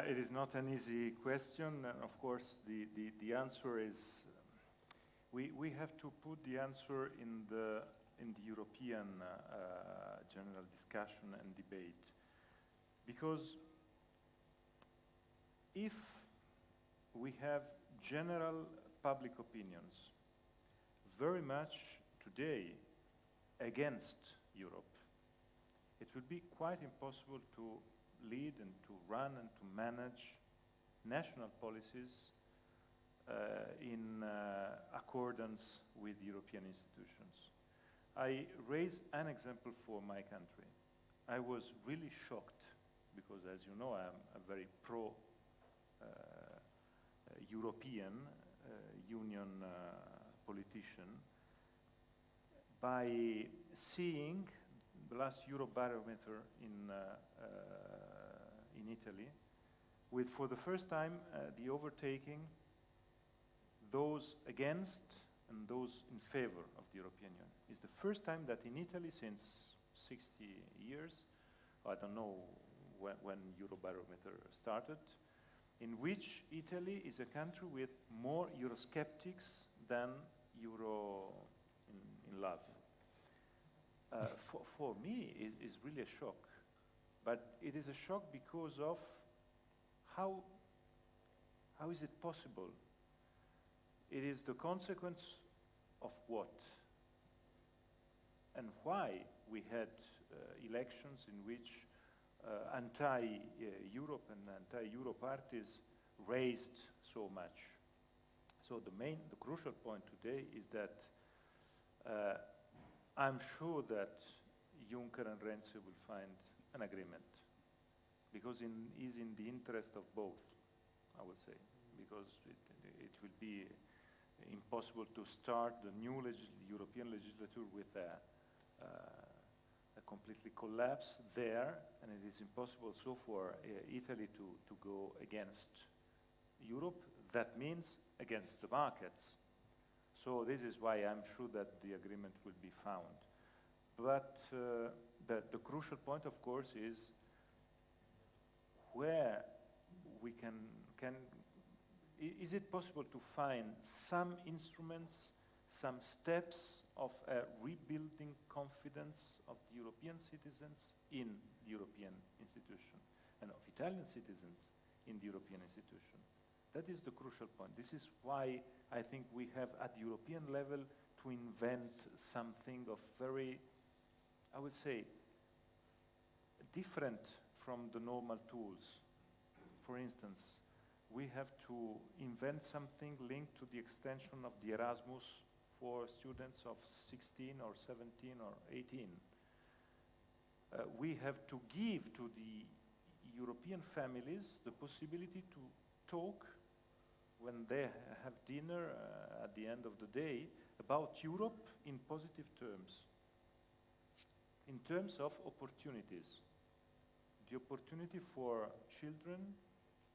It is not an easy question. Of course, the answer is, we have to put the answer in the European general discussion and debate. Because if we have general public opinions very much today against Europe, it would be quite impossible to lead and to run and to manage national policies in accordance with European institutions. I raise an example for my country. I was really shocked because, as you know, I'm a very pro-European Union politician, by seeing the last Eurobarometer in Italy, with for the first time the overtaking those against and those in favor of the European Union. It's the first time that in Italy since 60 years, I don't know when Eurobarometer started, in which Italy is a country with more Eurosceptics than Euro in love. For me, it is really a shock. But it is a shock because of how is it possible? It is the consequence of what? And why we had elections in which anti-Europe and anti-Euro parties raised so much. So the crucial point today is that I'm sure that Juncker and Renzi will find an agreement, because it is in the interest of both, I would say, because it will be impossible to start the new European legislature with a completely collapse there, and it is impossible so for Italy to go against Europe. That means against the markets. So this is why I'm sure that the agreement will be found. But the crucial point, of course, is where we is it possible to find some instruments, some steps of rebuilding confidence of the European citizens in the European institution and of Italian citizens in the European institution? That is the crucial point. This is why I think we have at the European level to invent something of very, I would say, different from the normal tools. For instance, we have to invent something linked to the extension of the Erasmus for students of 16 or 17 or 18. We have to give to the European families the possibility to talk when they have dinner at the end of the day about Europe in positive terms, in terms of opportunities. The opportunity for children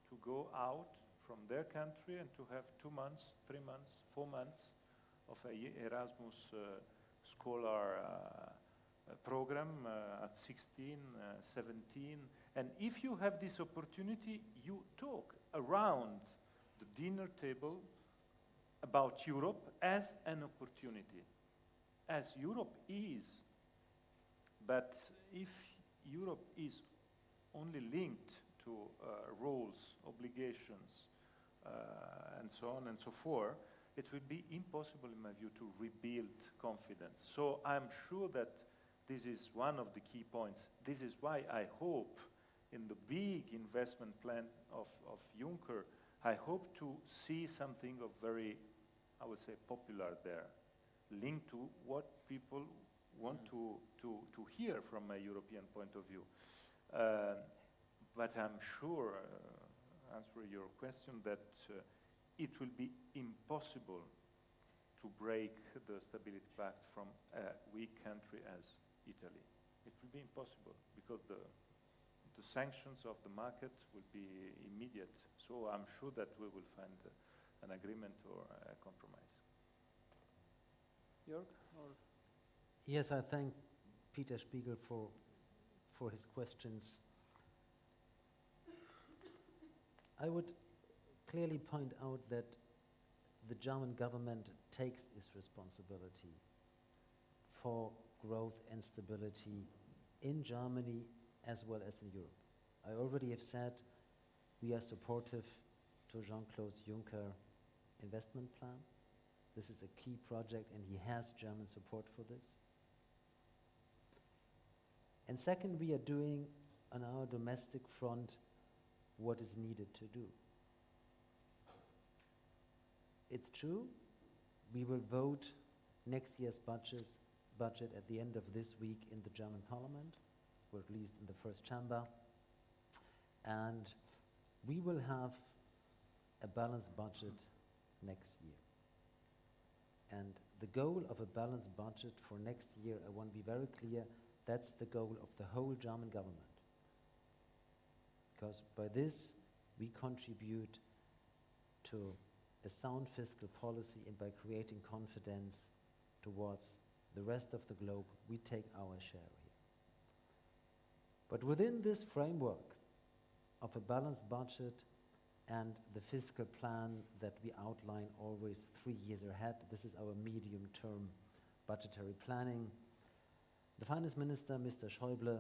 to go out from their country and to have 2 months, 3 months, 4 months of a Erasmus scholar program at 16, 17. And if you have this opportunity, you talk around the dinner table about Europe as an opportunity, as Europe is But if Europe is only linked to rules, obligations, and so on and so forth, it will be impossible, in my view, to rebuild confidence. So I'm sure that this is one of the key points. This is why I hope in the big investment plan of Juncker, I hope to see something of very, I would say, popular there, linked to what people want to hear from a European point of view. But I'm sure, answering your question, that it will be impossible to break the Stability Pact from a weak country as Italy. It will be impossible because the sanctions of the market will be immediate. So I'm sure that we will find an agreement or a compromise. Jörg? Or? Yes, I thank Peter Spiegel for his questions. I would clearly point out that the German government takes its responsibility for growth and stability in Germany as well as in Europe. I already have said we are supportive to Jean-Claude Juncker investment plan. This is a key project and he has German support for this. And second, we are doing on our domestic front what is needed to do. It's true, we will vote next year's budget at the end of this week in the German parliament, or at least in the first chamber, and we will have a balanced budget next year. And the goal of a balanced budget for next year, I want to be very clear, that's the goal of the whole German government. Because by this, we contribute to a sound fiscal policy, and by creating confidence towards the rest of the globe, we take our share here. But within this framework of a balanced budget and the fiscal plan that we outline always 3 years ahead, this is our medium-term budgetary planning. The finance minister, Mr. Schäuble,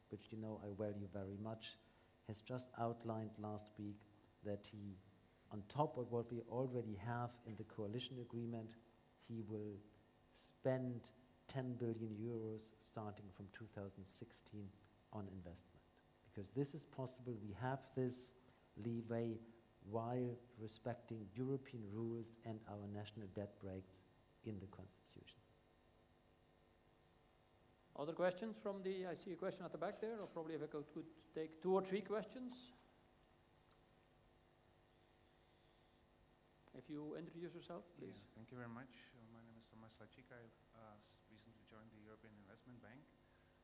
which you know I value very much, has just outlined last week that he, on top of what we already have in the coalition agreement, he will spend 10 billion euros starting from 2016 on investment. Because this is possible, we have this leeway while respecting European rules and our national debt breaks in the Constitution. Other questions from the, I see a question at the back there, or probably if I could take 2 or 3 questions. If you introduce yourself, please. Yeah, thank you very much. My name is Tomas Lachika. I recently joined the European Investment Bank.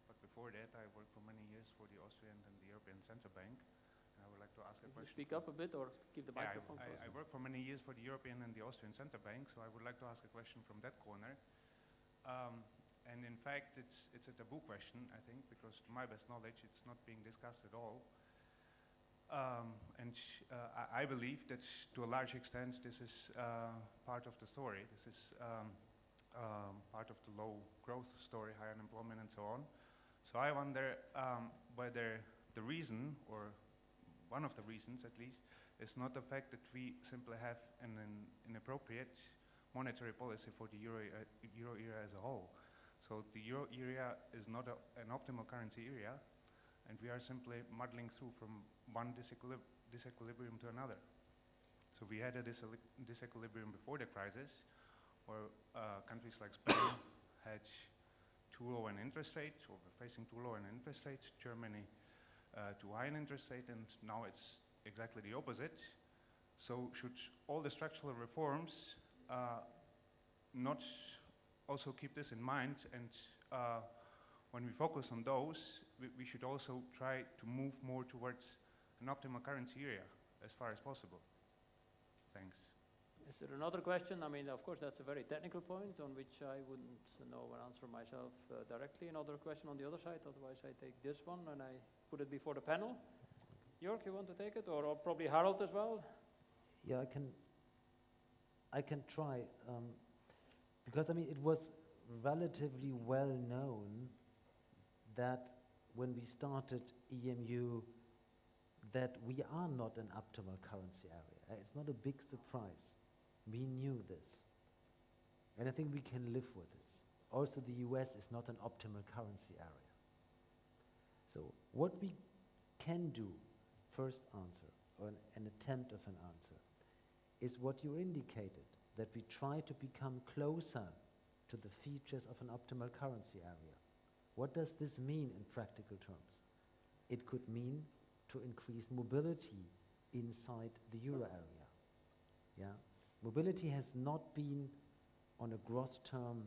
But before that, I worked for many years for the Austrian and the European Central Bank. And I would like to ask a question. Speak up a bit or keep the microphone close. I worked for many years for the European and the Austrian Central Bank, so I would like to ask a question from that corner. And in fact, it's a taboo question, I think, because to my best knowledge, it's not being discussed at all. I believe that to a large extent, this is part of the story. This is part of the low growth story, high unemployment and so on. So I wonder whether the reason, or one of the reasons at least, is not the fact that we simply have an inappropriate monetary policy for the euro area as a whole. So the euro area is not an optimal currency area, and we are simply muddling through from one disequilibrium to another. So we had a disequilibrium before the crisis, where countries like Spain had too low an interest rate, or were facing too low an interest rate, Germany too high an interest rate, and now it's exactly the opposite. So should all the structural reforms not also keep this in mind, and when we focus on those, we should also try to move more towards an optimal currency area as far as possible. Thanks. Is there another question? I mean, of course, that's a very technical point on which I wouldn't know an answer myself directly. Another question on the other side, otherwise I take this one and I put it before the panel. Jörg, you want to take it? Or probably Harald as well? Yeah, I can try. Because, I mean, it was relatively well known that when we started EMU, that we are not an optimal currency area. It's not a big surprise. We knew this. And I think we can live with this. Also, the US is not an optimal currency area. So what we can do, first answer, or an attempt of an answer, is what you indicated, that we try to become closer to the features of an optimal currency area. What does this mean in practical terms? It could mean to increase mobility inside the euro area. Yeah? Mobility has not been, on a gross term,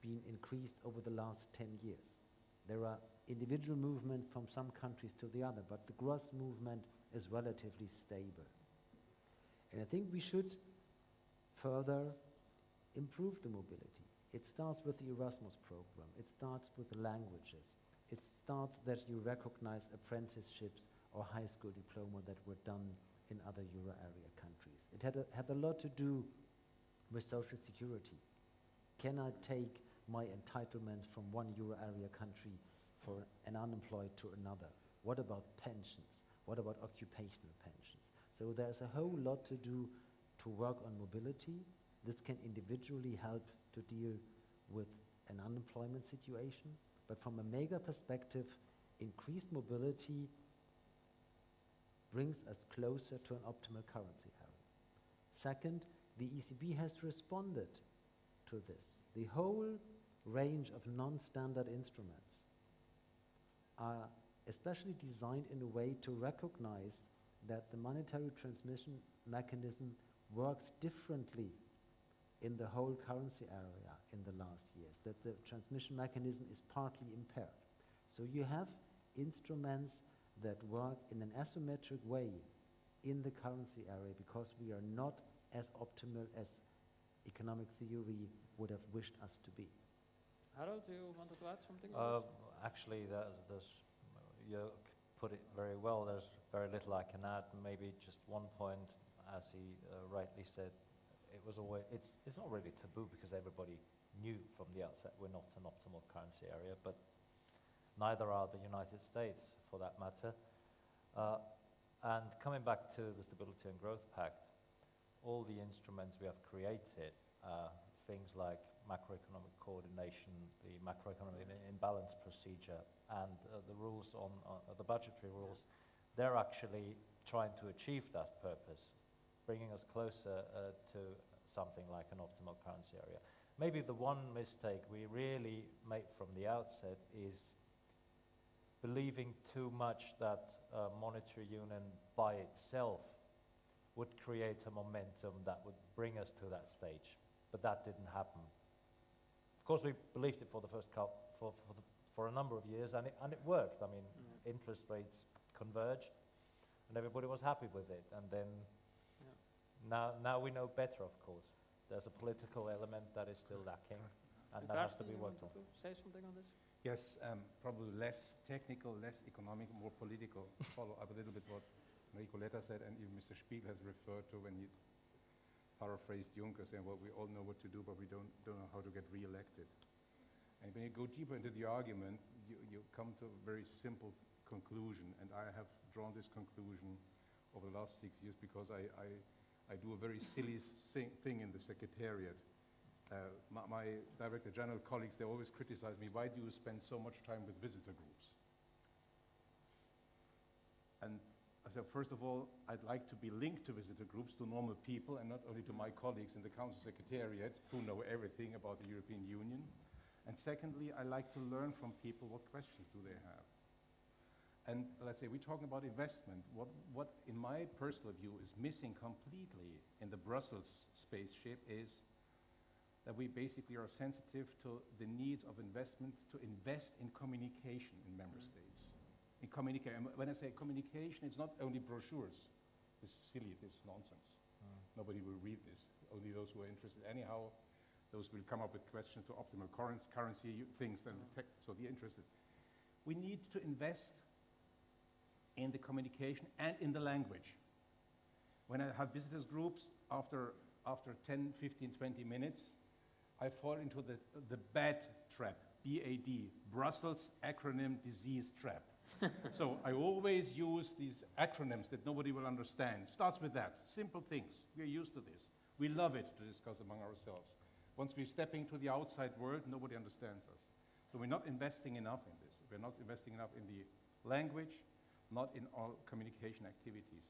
been increased over the last 10 years. There are individual movements from some countries to the other, but the gross movement is relatively stable. And I think we should further improve the mobility. It starts with the Erasmus program. It starts with languages. It starts that you recognize apprenticeships or high school diploma that were done in other euro area countries. It had a lot to do with social security. Can I take my entitlements from one euro area country for an unemployed to another? What about pensions? What about occupational pensions? So there's a whole lot to do to work on mobility. This can individually help to deal with an unemployment situation, but from a mega perspective, increased mobility brings us closer to an optimal currency area. Second, the ECB has responded to this. The whole range of non-standard instruments are especially designed in a way to recognize that the monetary transmission mechanism works differently in the whole currency area in the last years, that the transmission mechanism is partly impaired. So you have instruments that work in an asymmetric way in the currency area because we are not as optimal as economic theory would have wished us to be. Harold, do you wanted to add something on this? Actually, you put it very well. There's very little I can add. Maybe just one point, as he rightly said, it's not really taboo because everybody knew from the outset we're not an optimal currency area, but neither are the United States, for that matter. And coming back to the Stability and Growth Pact, all the instruments we have created, things like macroeconomic coordination, the macroeconomic imbalance procedure, and the rules on the budgetary rules, they're actually trying to achieve that purpose, bringing us closer to something like an optimal currency area. Maybe the one mistake we really made from the outset is believing too much that monetary union by itself would create a momentum that would bring us to that stage, but that didn't happen. Of course, we believed it for the first for a number of years, and it worked. I mean, interest rates converged, and everybody was happy with it. And then now we know better. Of course, there's a political element that is still lacking, and that has to be worked on. To say something on this? Yes, probably less technical, less economic, more political. Follow up a little bit what Enrico LETTA said, and even Mr. Spiegel has referred to when he paraphrased Juncker, saying, well, we all know what to do, but we don't know how to get re-elected. And when you go deeper into the argument, you come to a very simple conclusion, and I have drawn this conclusion over the last 6 years because I do a very silly thing in the Secretariat. My Director General colleagues, they always criticize me, why do you spend so much time with visitor groups? And I said, first of all, I'd like to be linked to visitor groups, to normal people, and not only to my colleagues in the Council Secretariat who know everything about the European Union. And secondly, I like to learn from people what questions do they have. And let's say we're talking about investment. What in my personal view is missing completely in the Brussels spaceship is that we basically are sensitive to the needs of investment to invest in communication in member states. In communication, when I say communication, it's not only brochures. This is silly, this is nonsense. Nobody will read this, only those who are interested. Anyhow, those will come up with questions to optimal currency things, and so the interested. We need to invest in the communication and in the language. When I have visitors groups, after 10, 15, 20 minutes, I fall into the bad trap BAD, Brussels Acronym Disease Trap. So I always use these acronyms that nobody will understand. Starts with that, simple things. We're used to this. We love it to discuss among ourselves. Once we're stepping to the outside world, nobody understands us. So we're not investing enough in this. We're not investing enough in the language, not in all communication activities.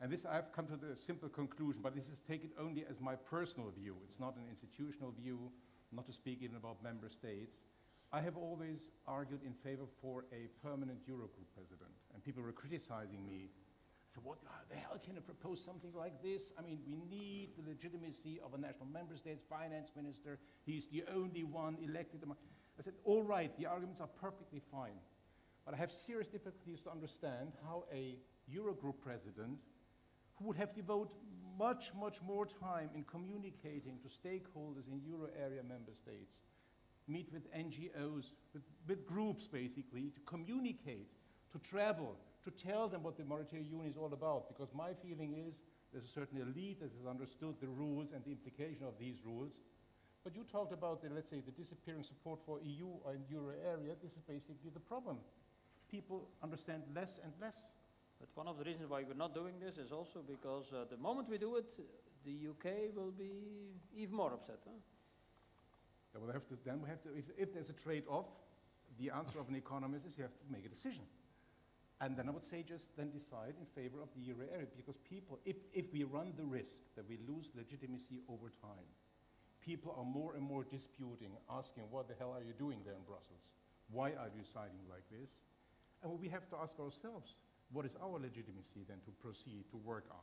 And this, I've come to the simple conclusion, but this is taken only as my personal view. It's not an institutional view, not to speak even about member states. I have always argued in favor for a permanent Eurogroup president, and people were criticizing me. So what the hell can I propose something like this? I mean, we need the legitimacy of a national member state's finance minister. He's the only one elected. I said, all right, the arguments are perfectly fine. But I have serious difficulties to understand how a Eurogroup president, who would have devoted much, much more time in communicating to stakeholders in Euro area member states, meet with NGOs, with groups basically, to communicate, to travel, to tell them what the monetary union is all about. Because my feeling is there's a certain elite that has understood the rules and the implication of these rules. But you talked about, let's say, the disappearing support for EU and Euro area. This is basically the problem. People understand less and less. But one of the reasons why we're not doing this is also because the moment we do it, the UK will be even more upset. Huh? Then we have to, if there's a trade-off, the answer of an economist is you have to make a decision. And then I would say just then decide in favor of the Euro area, because people, if we run the risk that we lose legitimacy over time, people are more and more disputing, asking what the hell are you doing there in Brussels? Why are you deciding like this? And we have to ask ourselves, what is our legitimacy then to proceed, to work on?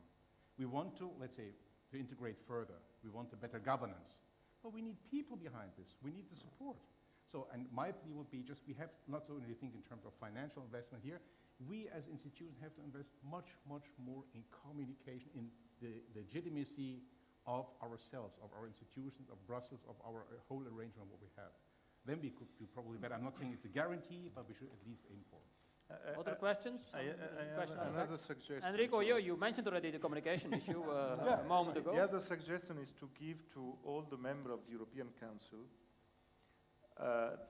We want to, let's say, to integrate further. We want a better governance. But we need people behind this. We need the support. So, and my plea would be just we have not only think in terms of financial investment here, we as institutions have to invest much, much more in communication, in the legitimacy of ourselves, of our institutions, of Brussels, of our whole arrangement, what we have. Then we could do probably better. I'm not saying it's a guarantee, but we should at least aim for it. Other questions? I have another suggestion. Enrico, you mentioned already the communication issue a moment ago. The other suggestion is to give to all the members of the European Council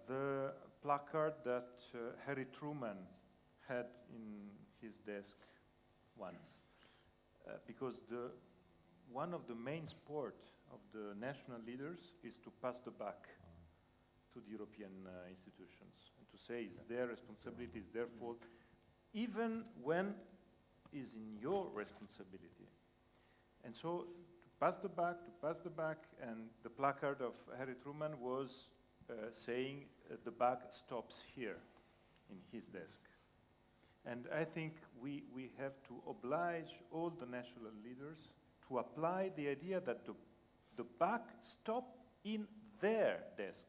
the placard that Harry Truman had in his desk once. Because one of the main sport of the national leaders is to pass the buck to the European institutions and to say it's their responsibility, it's their fault, even when it's in your responsibility. And so to pass the buck, and the placard of Harry Truman was saying the buck stops here in his desk. And I think we have to oblige all the national leaders to apply the idea that the buck stops in their desk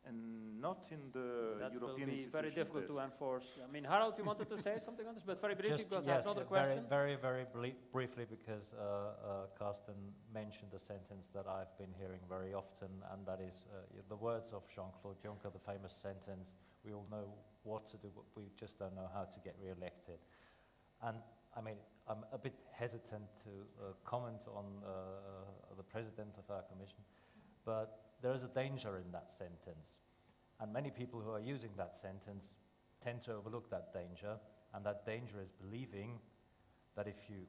and not in the that European institution. That will be very difficult desk. to enforce. I mean, Harald, you wanted to say something on this, but very briefly, Just, because I yes, have another question. very briefly, because Carsten mentioned a sentence that I've been hearing very often, and that is the words of Jean-Claude Juncker, the famous sentence, we all know what to do, but we just don't know how to get re-elected. And I mean, I'm a bit hesitant to comment on the president of our commission, but there is a danger in that sentence. And many people who are using that sentence tend to overlook that danger, and that danger is believing that if you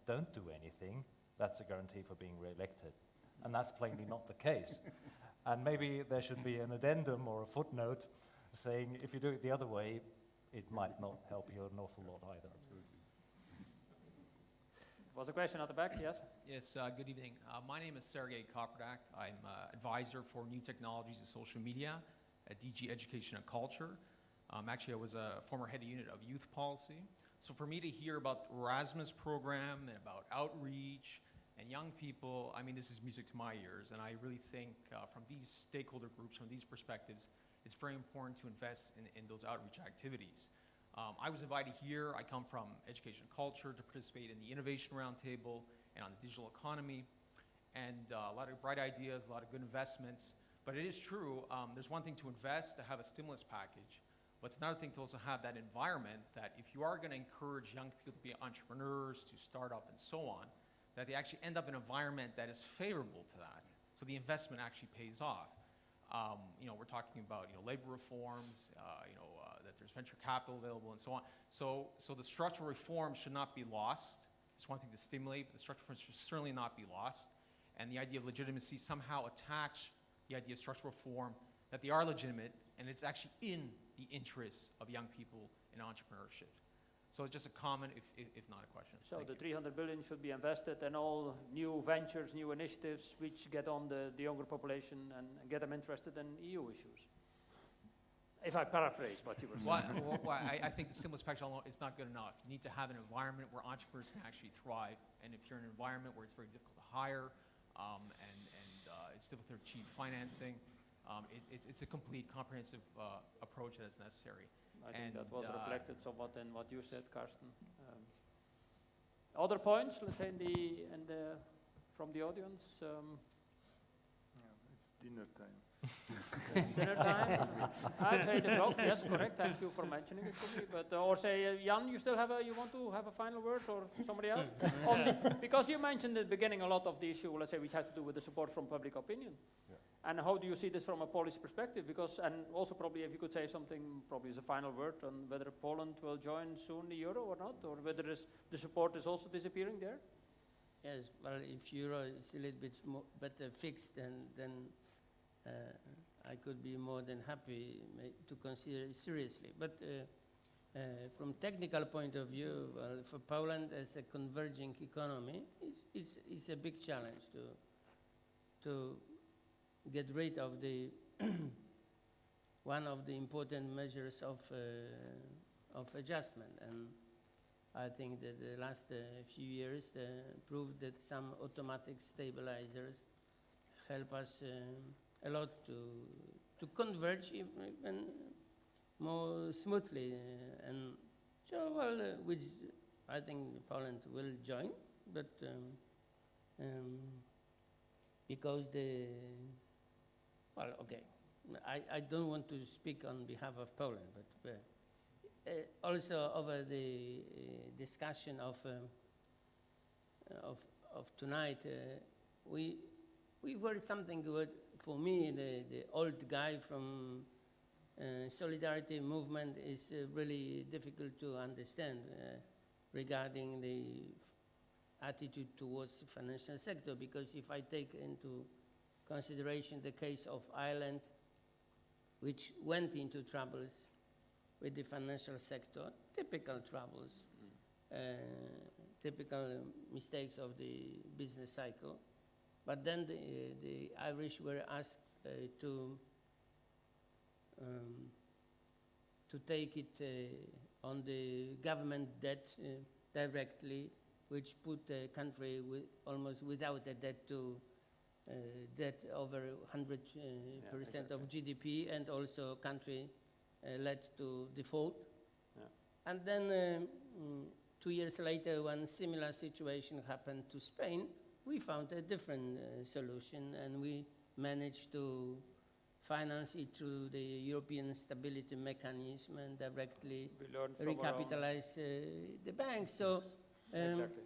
don't do anything, that's a guarantee for being re-elected. And that's plainly not the case. And maybe there should be an addendum or a footnote saying if you do it the other way, it might not help you an awful lot either. Was a question at the back? Yes. Yes. Good evening. My name is Sergey Koprodak. I'm advisor for new technologies and social media at DG Education and Culture. Actually, I was a former head of unit of youth policy. So for me to hear about the Erasmus program and about outreach and young people, I mean, this is music to my ears. And I really think from these stakeholder groups, from these perspectives, it's very important to invest in those outreach activities. I was invited here. I come from education and culture to participate in the innovation roundtable and on the digital economy, and a lot of bright ideas, a lot of good investments. But it is true, there's one thing to invest, to have a stimulus package, but it's another thing to also have that environment that if you are going to encourage young people to be entrepreneurs, to start up and so on, that they actually end up in an environment that is favorable to that. So the investment actually pays off. We're talking about, labor reforms, that there's venture capital available and so on. So the structural reforms should not be lost. It's one thing to stimulate, but the structural reforms should certainly not be lost. And the idea of legitimacy somehow attach the idea of structural reform, that they are legitimate, and it's actually in the interests of young people in entrepreneurship. So it's just a comment, if not a question. So the 300 billion should be invested in all new ventures, new initiatives, which get on the younger population and get them interested in EU issues. If I paraphrase what you were saying. Well, I think the stimulus package alone is not good enough. You need to have an environment where entrepreneurs can actually thrive. And if you're in an environment where it's very difficult to hire and it's difficult to achieve financing, it's a complete, comprehensive approach that is necessary. I think that was reflected somewhat in what you said, Karsten. Other points, let's say, from the audience? It's dinner time. Dinner time? I'd say the clock, yes, correct. Thank you for mentioning it to me. But, or say, Jan, you want to have a final word, or somebody else? Because you mentioned at the beginning a lot of the issue, let's say, which had to do with the support from public opinion. Yeah. And how do you see this from a policy perspective? Because, and also probably if you could say something, probably as a final word, on whether Poland will join soon the euro or not, or whether the support is also disappearing there? Yes, well, if euro is a little bit better fixed, then I could be more than happy to consider it seriously. But from technical point of view, for Poland as a converging economy, it's a big challenge to get rid of the one of the important measures of adjustment. And I think that the last few years proved that some automatic stabilizers help us a lot to converge even more smoothly. And so, well, which I think Poland will join, but because okay, I don't want to speak on behalf of Poland, but also over the discussion of tonight, we heard something good. For me, the old guy from Solidarity movement is really difficult to understand regarding the attitude towards the financial sector, because if I take into consideration the case of Ireland, which went into troubles with the financial sector, typical troubles, typical mistakes of the business cycle. But then the Irish were asked to take it on the government debt directly, which put the country almost without a debt to debt over 100% exactly. of GDP, and also country led to default. Yeah. And then 2 years later, when similar situation happened to Spain, we found a different solution, and we managed to finance it through the European Stability Mechanism and directly recapitalize the banks. So Exactly.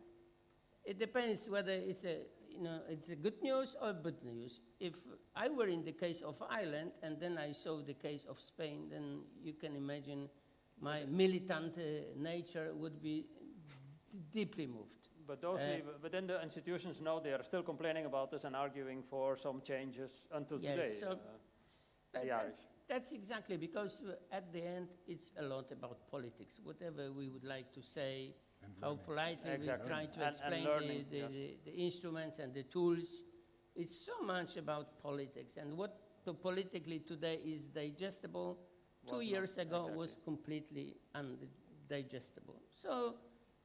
it depends whether it's a good news or bad news. If I were in the case of Ireland and then I saw the case of Spain, then you can imagine my militant nature would be deeply moved. But those within the institutions now, they are still complaining about this and arguing for some changes until today. So the Irish. That's exactly, because at the end it's a lot about politics. Whatever we would like to say, how politely Exactly. we try to And explain learning, the instruments and the tools, it's so much about politics. And what politically today is digestible, 2 years ago was completely undigestible. So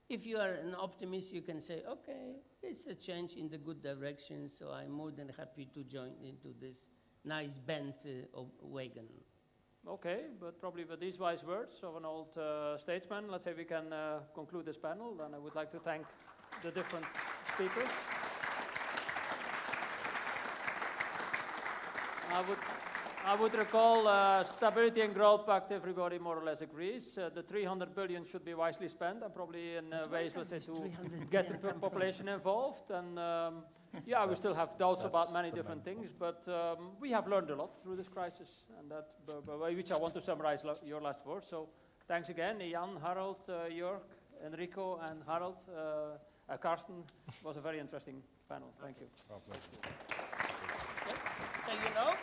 if you are an optimist, you can say, okay, it's a change in the good direction, so I'm more than happy to join into this nice band of wagon. Okay, but probably with these wise words of an old statesman, let's say we can conclude this panel. And I would like to thank the different speakers. I would I would recall Stability and Growth Pact, everybody more or less agrees. The 300 billion should be wisely spent and probably in ways, let's say, to get the population involved. And yeah, we still have doubts about many different things, but we have learned a lot through this crisis, and that, which I want to summarize your last words. So thanks again, Jan, Harald, Jörg, Enrico, and Harald. Carsten, was a very interesting panel. Thank you. So, you know,